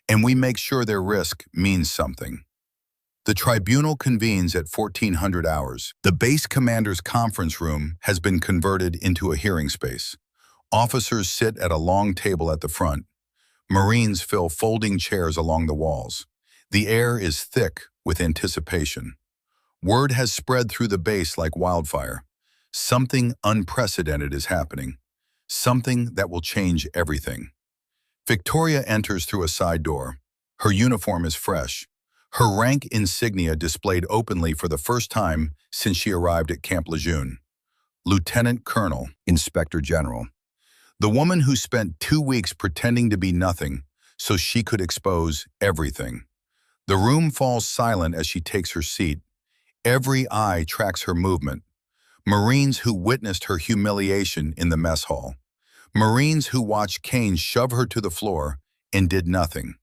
and we make sure their risk means something. The tribunal convenes at 1400 hours. The base commander's conference room has been converted into a hearing space. Officers sit at a long table at the front. Marines fill folding chairs along the walls. The air is thick with anticipation. Word has spread through the base like wildfire. Something unprecedented is happening. Something that will change everything. Victoria enters through a side door. Her uniform is fresh. Her rank insignia displayed openly for the first time since she arrived at Camp Lejeune. Lieutenant Colonel, Inspector General. The woman who spent 2 weeks pretending to be nothing so she could expose everything. The room falls silent as she takes her seat. Every eye tracks her movement. Marines who witnessed her humiliation in the mess hall. Marines who watched Kane shove her to the floor and did nothing.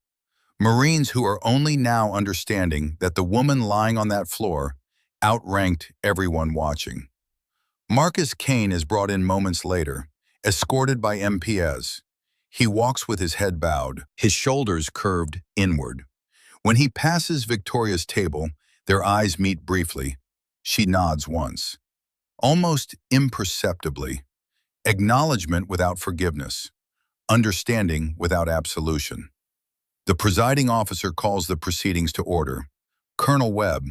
Marines who are only now understanding that the woman lying on that floor outranked everyone watching. Marcus Kane is brought in moments later, escorted by MPs. He walks with his head bowed, his shoulders curved inward. When he passes Victoria's table, their eyes meet briefly. She nods once. Almost imperceptibly. Acknowledgement without forgiveness. Understanding without absolution. The presiding officer calls the proceedings to order. Colonel Webb,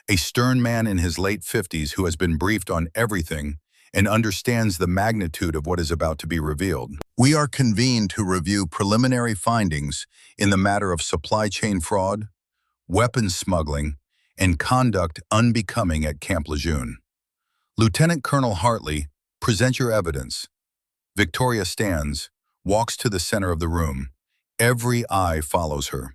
a stern man in his late 50s who has been briefed on everything and understands the magnitude of what is about to be revealed. We are convened to review preliminary findings in the matter of supply chain fraud, weapons smuggling, and conduct unbecoming at Camp Lejeune. Lieutenant Colonel Hartley, present your evidence. Victoria stands, walks to the center of the room. Every eye follows her.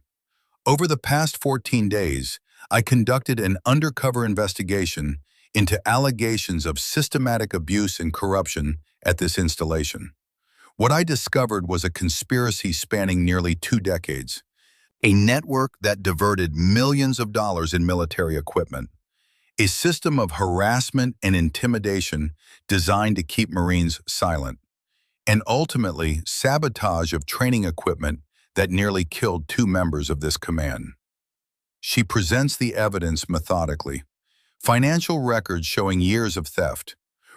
Over the past 14 days, I conducted an undercover investigation into allegations of systematic abuse and corruption at this installation. What I discovered was a conspiracy spanning nearly 2 decades, a network that diverted millions of dollars in military equipment, a system of harassment and intimidation designed to keep Marines silent, and ultimately sabotage of training equipment that nearly killed 2 members of this command. She presents the evidence methodically. Financial records showing years of theft.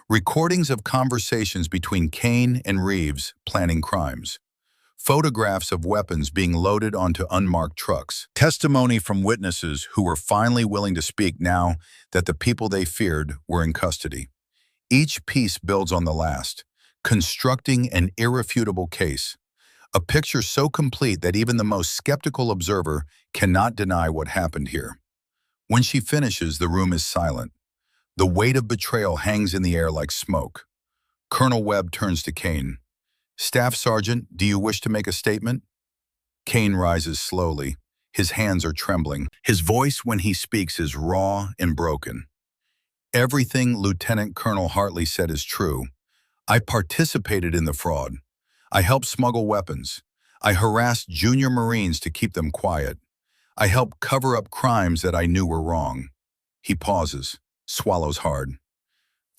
Recordings of conversations between Kane and Reeves planning crimes. Photographs of weapons being loaded onto unmarked trucks. Testimony from witnesses who were finally willing to speak now that the people they feared were in custody. Each piece builds on the last, constructing an irrefutable case. A picture so complete that even the most skeptical observer cannot deny what happened here. When she finishes, the room is silent. The weight of betrayal hangs in the air like smoke. Colonel Webb turns to Kane. "Staff Sergeant, do you wish to make a statement?" Kane rises slowly. His hands are trembling. His voice when he speaks is raw and broken. "Everything Lieutenant Colonel Hartley said is true. I participated in the fraud. I helped smuggle weapons. I harassed junior Marines to keep them quiet. I helped cover up crimes that I knew were wrong." He pauses, swallows hard.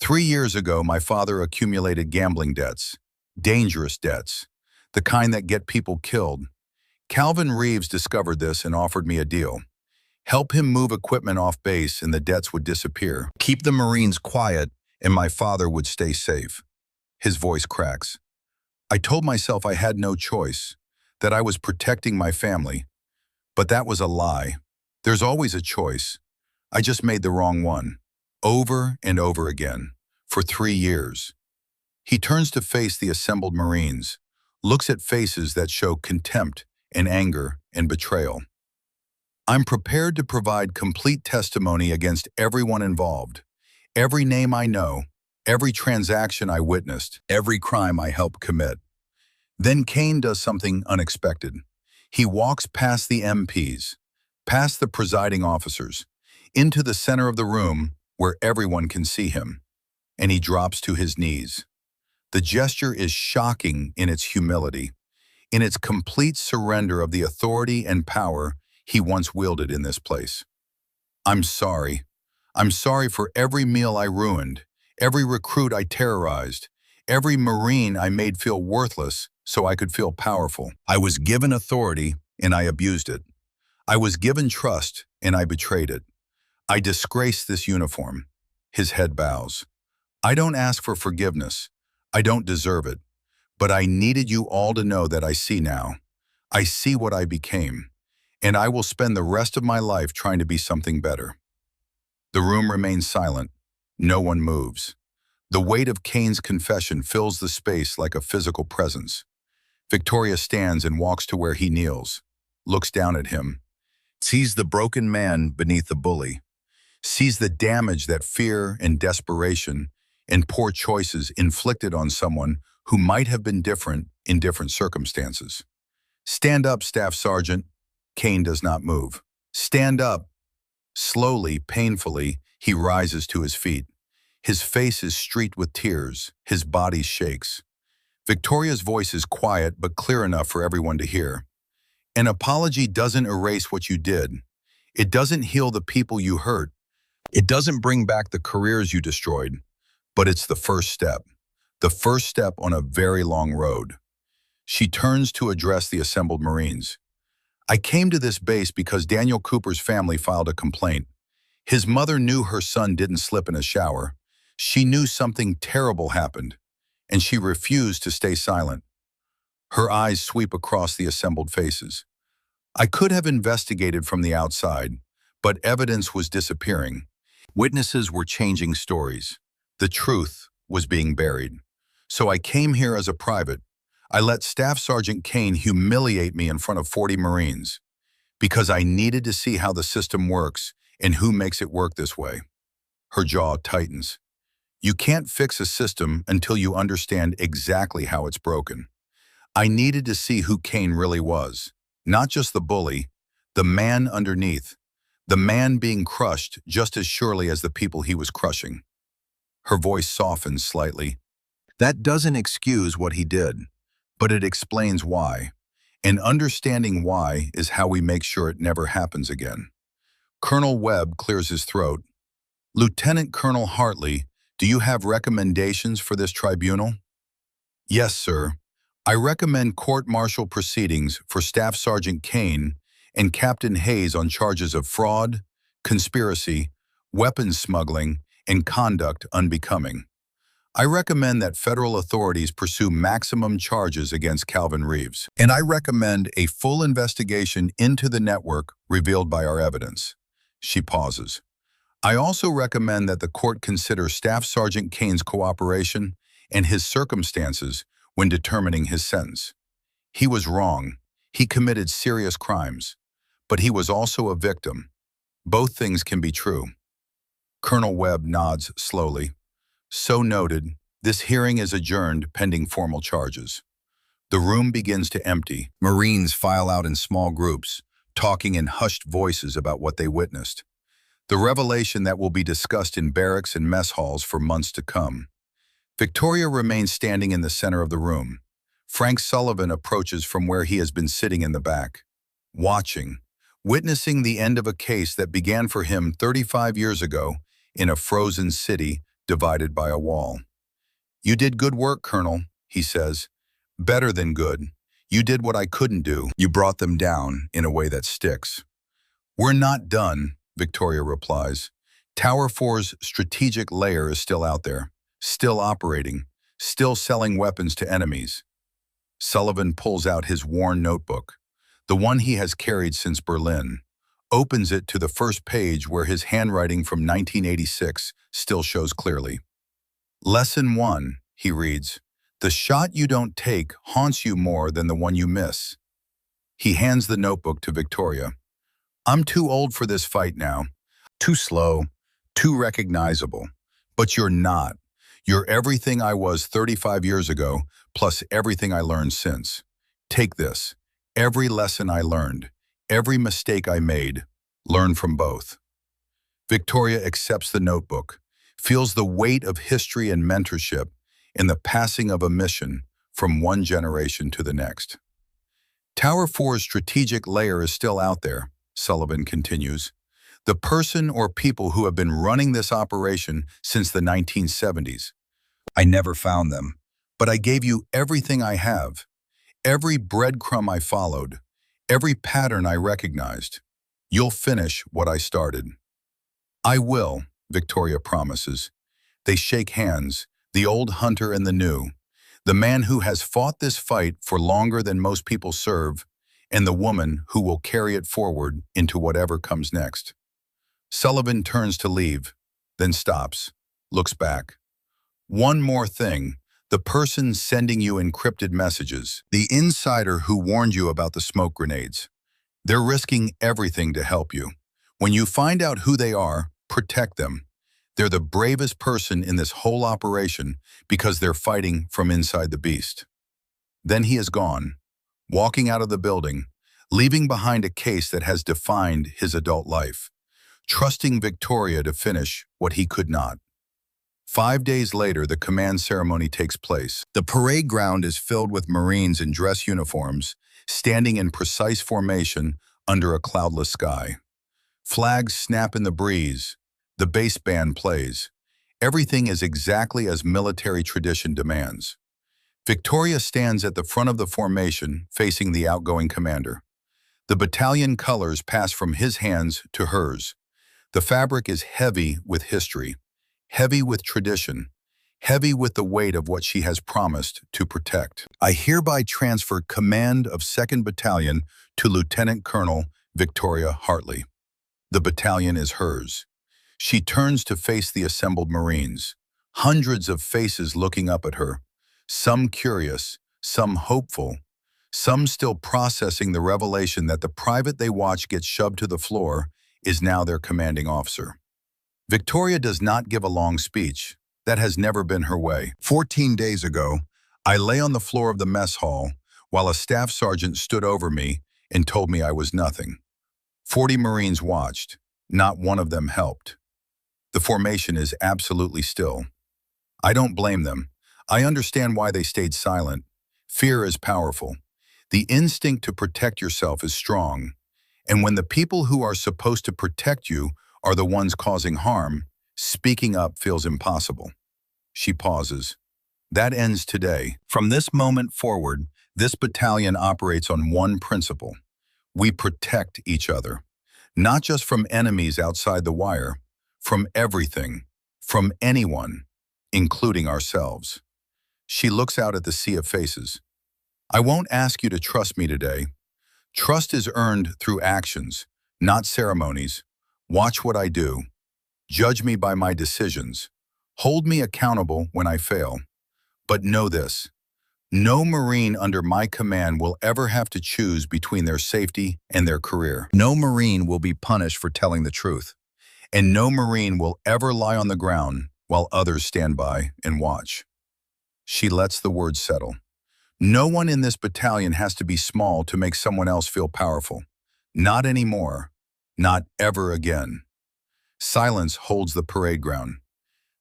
"3 years ago, my father accumulated gambling debts. Dangerous debts. The kind that get people killed. Calvin Reeves discovered this and offered me a deal. Help him move equipment off base and the debts would disappear. Keep the Marines quiet and my father would stay safe." His voice cracks. "I told myself I had no choice, that I was protecting my family. But that was a lie. There's always a choice. I just made the wrong one. Over and over again. For 3 years." He turns to face the assembled Marines, looks at faces that show contempt and anger and betrayal. "I'm prepared to provide complete testimony against everyone involved. Every name I know, every transaction I witnessed, every crime I helped commit." Then Kane does something unexpected. He walks past the MPs, past the presiding officers, into the center of the room where everyone can see him, and he drops to his knees. The gesture is shocking in its humility, in its complete surrender of the authority and power he once wielded in this place. "I'm sorry. I'm sorry for every meal I ruined, every recruit I terrorized, every Marine I made feel worthless so I could feel powerful. I was given authority and I abused it. I was given trust and I betrayed it. I disgraced this uniform." His head bows. "I don't ask for forgiveness. I don't deserve it. But I needed you all to know that I see now. I see what I became. And I will spend the rest of my life trying to be something better." The room remains silent. No one moves. The weight of Kane's confession fills the space like a physical presence. Victoria stands and walks to where he kneels, looks down at him, sees the broken man beneath the bully, sees the damage that fear and desperation and poor choices inflicted on someone who might have been different in different circumstances. "Stand up, Staff Sergeant." Kane does not move. "Stand up." Slowly, painfully, he rises to his feet. His face is streaked with tears. His body shakes. Victoria's voice is quiet but clear enough for everyone to hear. "An apology doesn't erase what you did. It doesn't heal the people you hurt. It doesn't bring back the careers you destroyed. But it's the first step. The first step on a very long road." She turns to address the assembled Marines. "I came to this base because Daniel Cooper's family filed a complaint. His mother knew her son didn't slip in a shower. She knew something terrible happened, and she refused to stay silent." Her eyes sweep across the assembled faces. "I could have investigated from the outside, but evidence was disappearing. Witnesses were changing stories. The truth was being buried. So I came here as a private. I let Staff Sergeant Kane humiliate me in front of 40 Marines because I needed to see how the system works and who makes it work this way." Her jaw tightens. "You can't fix a system until you understand exactly how it's broken. I needed to see who Kane really was, not just the bully, the man underneath, the man being crushed just as surely as the people he was crushing." Her voice softens slightly. "That doesn't excuse what he did, but it explains why. And understanding why is how we make sure it never happens again." Colonel Webb clears his throat. "Lieutenant Colonel Hartley, do you have recommendations for this tribunal?" "Yes, sir. I recommend court-martial proceedings for Staff Sergeant Kane and Captain Hayes on charges of fraud, conspiracy, weapons smuggling, and conduct unbecoming. I recommend that federal authorities pursue maximum charges against Calvin Reeves. And I recommend a full investigation into the network revealed by our evidence. She pauses. I also recommend that the court consider Staff Sergeant Kane's cooperation and his circumstances when determining his sentence. He was wrong. He committed serious crimes. But he was also a victim. Both things can be true. Colonel Webb nods slowly. So noted, this hearing is adjourned pending formal charges. The room begins to empty. Marines file out in small groups, talking in hushed voices about what they witnessed. The revelation that will be discussed in barracks and mess halls for months to come. Victoria remains standing in the center of the room. Frank Sullivan approaches from where he has been sitting in the back, watching, witnessing the end of a case that began for him 35 years ago in a frozen city divided by a wall. "You did good work, Colonel," he says. "Better than good. You did what I couldn't do. You brought them down in a way that sticks." "We're not done," Victoria replies. "Tower 4's strategic layer is still out there, still operating, still selling weapons to enemies." Sullivan pulls out his worn notebook, the one he has carried since Berlin, opens it to the first page where his handwriting from 1986 still shows clearly. "Lesson 1, he reads, "The shot you don't take haunts you more than the one you miss." He hands the notebook to Victoria. "I'm too old for this fight now. Too slow, too recognizable. But you're not. You're everything I was 35 years ago, plus everything I learned since. Take this. Every lesson I learned, every mistake I made, learn from both." Victoria accepts the notebook, feels the weight of history and mentorship in the passing of a mission from one generation to the next. "Tower 4's strategic layer is still out there," Sullivan continues. "The person or people who have been running this operation since the 1970s. I never found them, but I gave you everything I have, every breadcrumb I followed, every pattern I recognized. You'll finish what I started." "I will," Victoria promises. They shake hands, the old hunter and the new, the man who has fought this fight for longer than most people serve, and the woman who will carry it forward into whatever comes next. Sullivan turns to leave, then stops, looks back. "One more thing. The person sending you encrypted messages, the insider who warned you about the smoke grenades. They're risking everything to help you. When you find out who they are, protect them. They're the bravest person in this whole operation because they're fighting from inside the beast." Then he is gone, walking out of the building, leaving behind a case that has defined his adult life, trusting Victoria to finish what he could not. 5 days later, the command ceremony takes place. The parade ground is filled with Marines in dress uniforms, standing in precise formation under a cloudless sky. Flags snap in the breeze. The bass band plays. Everything is exactly as military tradition demands. Victoria stands at the front of the formation, facing the outgoing commander. The battalion colors pass from his hands to hers. The fabric is heavy with history, heavy with tradition, heavy with the weight of what she has promised to protect. "I hereby transfer command of 2nd Battalion to Lieutenant Colonel Victoria Hartley." The battalion is hers. She turns to face the assembled Marines, hundreds of faces looking up at her, some curious, some hopeful, some still processing the revelation that the private they watch get shoved to the floor is now their commanding officer. Victoria does not give a long speech. That has never been her way. 14 days ago, I lay on the floor of the mess hall while a staff sergeant stood over me and told me I was nothing. 40 Marines watched. Not one of them helped. The formation is absolutely still. I don't blame them. I understand why they stayed silent. Fear is powerful. The instinct to protect yourself is strong. And when the people who are supposed to protect you are the ones causing harm, speaking up feels impossible. She pauses. That ends today. From this moment forward, this battalion operates on one principle. We protect each other, not just from enemies outside the wire, from everything, from anyone, including ourselves. She looks out at the sea of faces. I won't ask you to trust me today. Trust is earned through actions, not ceremonies. Watch what I do. Judge me by my decisions. Hold me accountable when I fail. But know this, no Marine under my command will ever have to choose between their safety and their career. No Marine will be punished for telling the truth. And no Marine will ever lie on the ground while others stand by and watch. She lets the words settle. No one in this battalion has to be small to make someone else feel powerful. Not anymore. Not ever again. Silence holds the parade ground.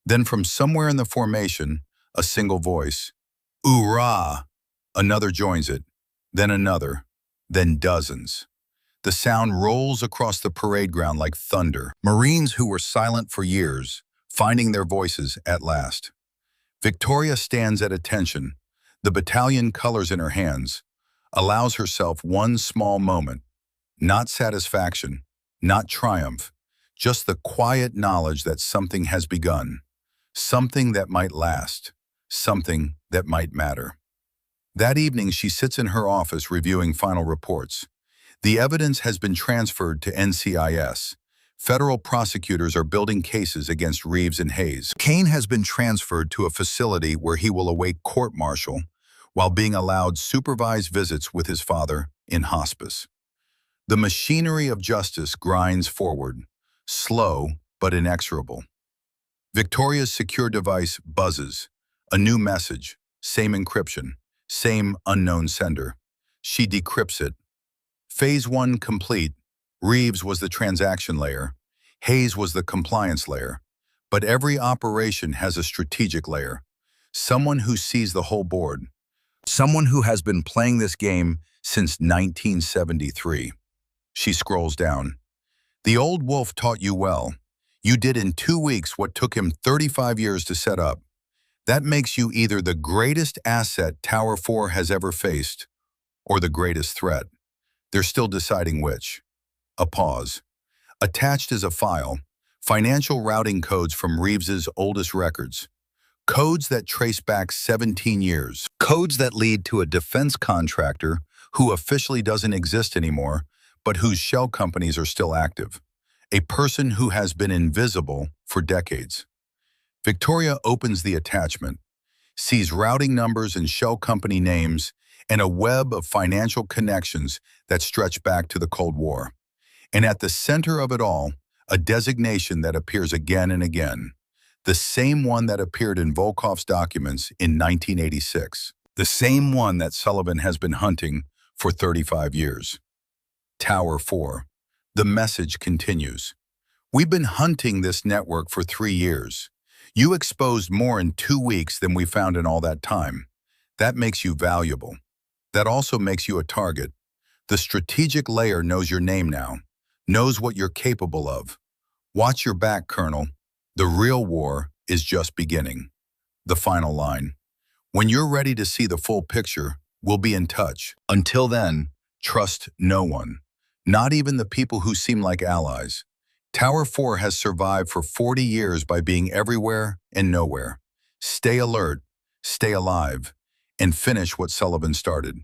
Then from somewhere in the formation, a single voice. "Oorah!" Another joins it, then another, then dozens. The sound rolls across the parade ground like thunder. Marines who were silent for years, finding their voices at last. Victoria stands at attention, the battalion colors in her hands, allows herself one small moment. Not satisfaction, not triumph, just the quiet knowledge that something has begun, something that might last, something that might matter. That evening, she sits in her office reviewing final reports. The evidence has been transferred to NCIS. Federal prosecutors are building cases against Reeves and Hayes. Kane has been transferred to a facility where he will await court-martial while being allowed supervised visits with his father in hospice. The machinery of justice grinds forward, slow but inexorable. Victoria's secure device buzzes. A new message, same encryption, same unknown sender. She decrypts it. Phase 1 complete. Reeves was the transaction layer. Hayes was the compliance layer. But every operation has a strategic layer. Someone who sees the whole board. Someone who has been playing this game since 1973. She scrolls down. The old wolf taught you well. You did in 2 weeks what took him 35 years to set up. That makes you either the greatest asset Tower 4 has ever faced, or the greatest threat. They're still deciding which. A pause. Attached is a file, financial routing codes from Reeves's oldest records. Codes that trace back 17 years. Codes that lead to a defense contractor who officially doesn't exist anymore, but whose shell companies are still active. A person who has been invisible for decades. Victoria opens the attachment, sees routing numbers and shell company names, and a web of financial connections that stretch back to the Cold War. And at the center of it all, a designation that appears again and again, the same one that appeared in Volkov's documents in 1986, the same one that Sullivan has been hunting for 35 years. Tower 4. The message continues. We've been hunting this network for 3 years. You exposed more in 2 weeks than we found in all that time. That makes you valuable. That also makes you a target. The strategic layer knows your name now, knows what you're capable of. Watch your back, Colonel. The real war is just beginning. The final line. When you're ready to see the full picture, we'll be in touch. Until then, trust no one. Not even the people who seem like allies. Tower 4 has survived for 40 years by being everywhere and nowhere. Stay alert, stay alive, and finish what Sullivan started.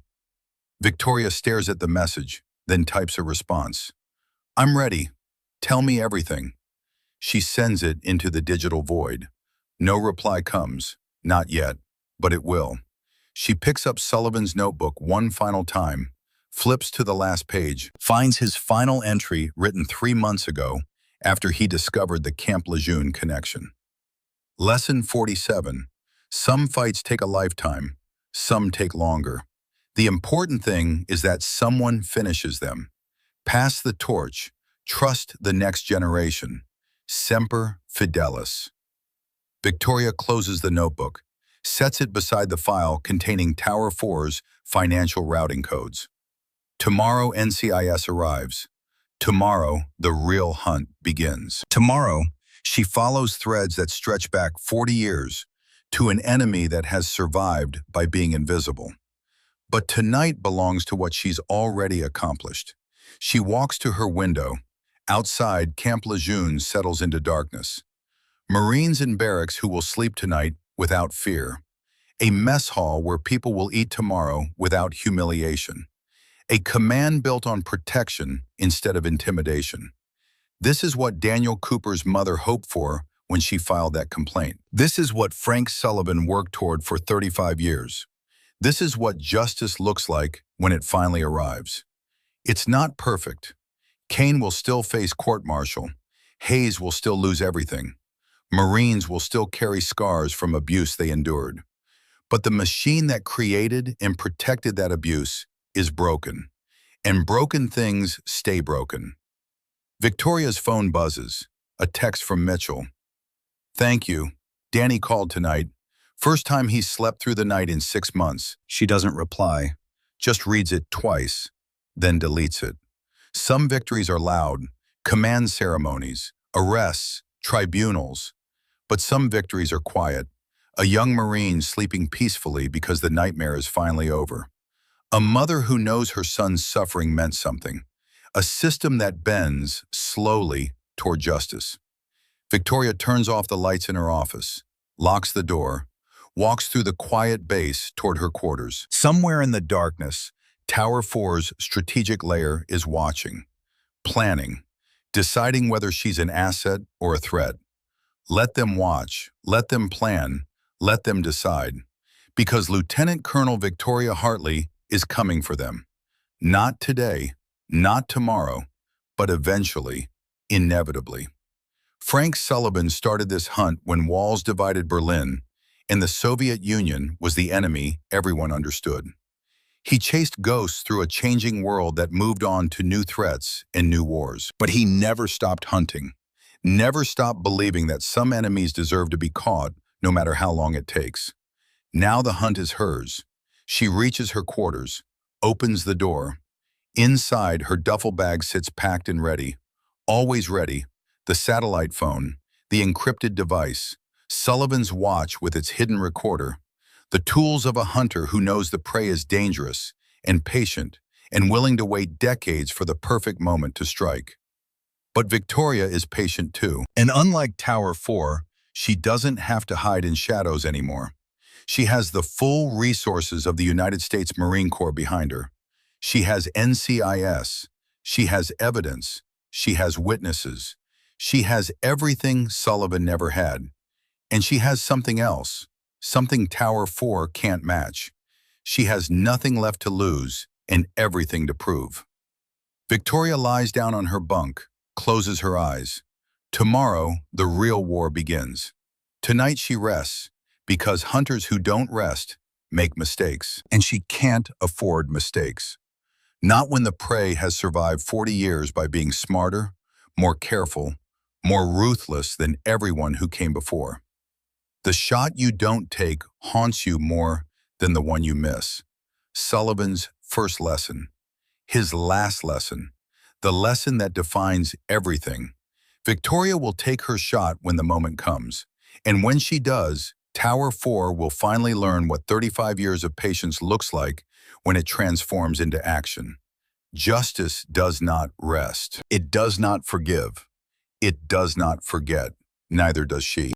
Victoria stares at the message, then types a response. I'm ready. Tell me everything. She sends it into the digital void. No reply comes, not yet, but it will. She picks up Sullivan's notebook one final time, flips to the last page, finds his final entry written 3 months ago after he discovered the Camp Lejeune connection. Lesson 47. Some fights take a lifetime, some take longer. The important thing is that someone finishes them. Pass the torch, trust the next generation. Semper Fidelis. Victoria closes the notebook, sets it beside the file containing Tower 4's financial routing codes. Tomorrow NCIS arrives. Tomorrow, the real hunt begins. Tomorrow, she follows threads that stretch back 40 years, to an enemy that has survived by being invisible. But tonight belongs to what she's already accomplished. She walks to her window. Outside, Camp Lejeune settles into darkness. Marines in barracks who will sleep tonight without fear. A mess hall where people will eat tomorrow without humiliation. A command built on protection instead of intimidation. This is what Daniel Cooper's mother hoped for when she filed that complaint. This is what Frank Sullivan worked toward for 35 years. This is what justice looks like when it finally arrives. It's not perfect. Kane will still face court-martial. Hayes will still lose everything. Marines will still carry scars from abuse they endured. But the machine that created and protected that abuse is broken. And broken things stay broken. Victoria's phone buzzes. A text from Mitchell. "Thank you. Danny called tonight. First time he's slept through the night in 6 months." She doesn't reply, just reads it twice, then deletes it. Some victories are loud, command ceremonies, arrests, tribunals. But some victories are quiet. A young Marine sleeping peacefully because the nightmare is finally over. A mother who knows her son's suffering meant something. A system that bends slowly toward justice. Victoria turns off the lights in her office, locks the door, walks through the quiet base toward her quarters. Somewhere in the darkness, Tower 4's strategic layer is watching, planning, deciding whether she's an asset or a threat. Let them watch, let them plan, let them decide. Because Lieutenant Colonel Victoria Hartley is coming for them. Not today, not tomorrow, but eventually, inevitably. Frank Sullivan started this hunt when walls divided Berlin, and the Soviet Union was the enemy everyone understood. He chased ghosts through a changing world that moved on to new threats and new wars. But he never stopped hunting, never stopped believing that some enemies deserve to be caught, no matter how long it takes. Now the hunt is hers. She reaches her quarters, opens the door. Inside, her duffel bag sits packed and ready, always ready. The satellite phone, the encrypted device, Sullivan's watch with its hidden recorder, the tools of a hunter who knows the prey is dangerous and patient and willing to wait decades for the perfect moment to strike. But Victoria is patient too. And unlike Tower 4, she doesn't have to hide in shadows anymore. She has the full resources of the United States Marine Corps behind her. She has NCIS. She has evidence. She has witnesses. She has everything Sullivan never had. And she has something else, something Tower 4 can't match. She has nothing left to lose and everything to prove. Victoria lies down on her bunk, closes her eyes. Tomorrow, the real war begins. Tonight she rests, because hunters who don't rest make mistakes. And she can't afford mistakes. Not when the prey has survived 40 years by being smarter, more careful, more ruthless than everyone who came before. The shot you don't take haunts you more than the one you miss. Sullivan's first lesson, his last lesson, the lesson that defines everything. Victoria will take her shot when the moment comes. And when she does, Tower 4 will finally learn what 35 years of patience looks like when it transforms into action. Justice does not rest. It does not forgive. It does not forget. Neither does she.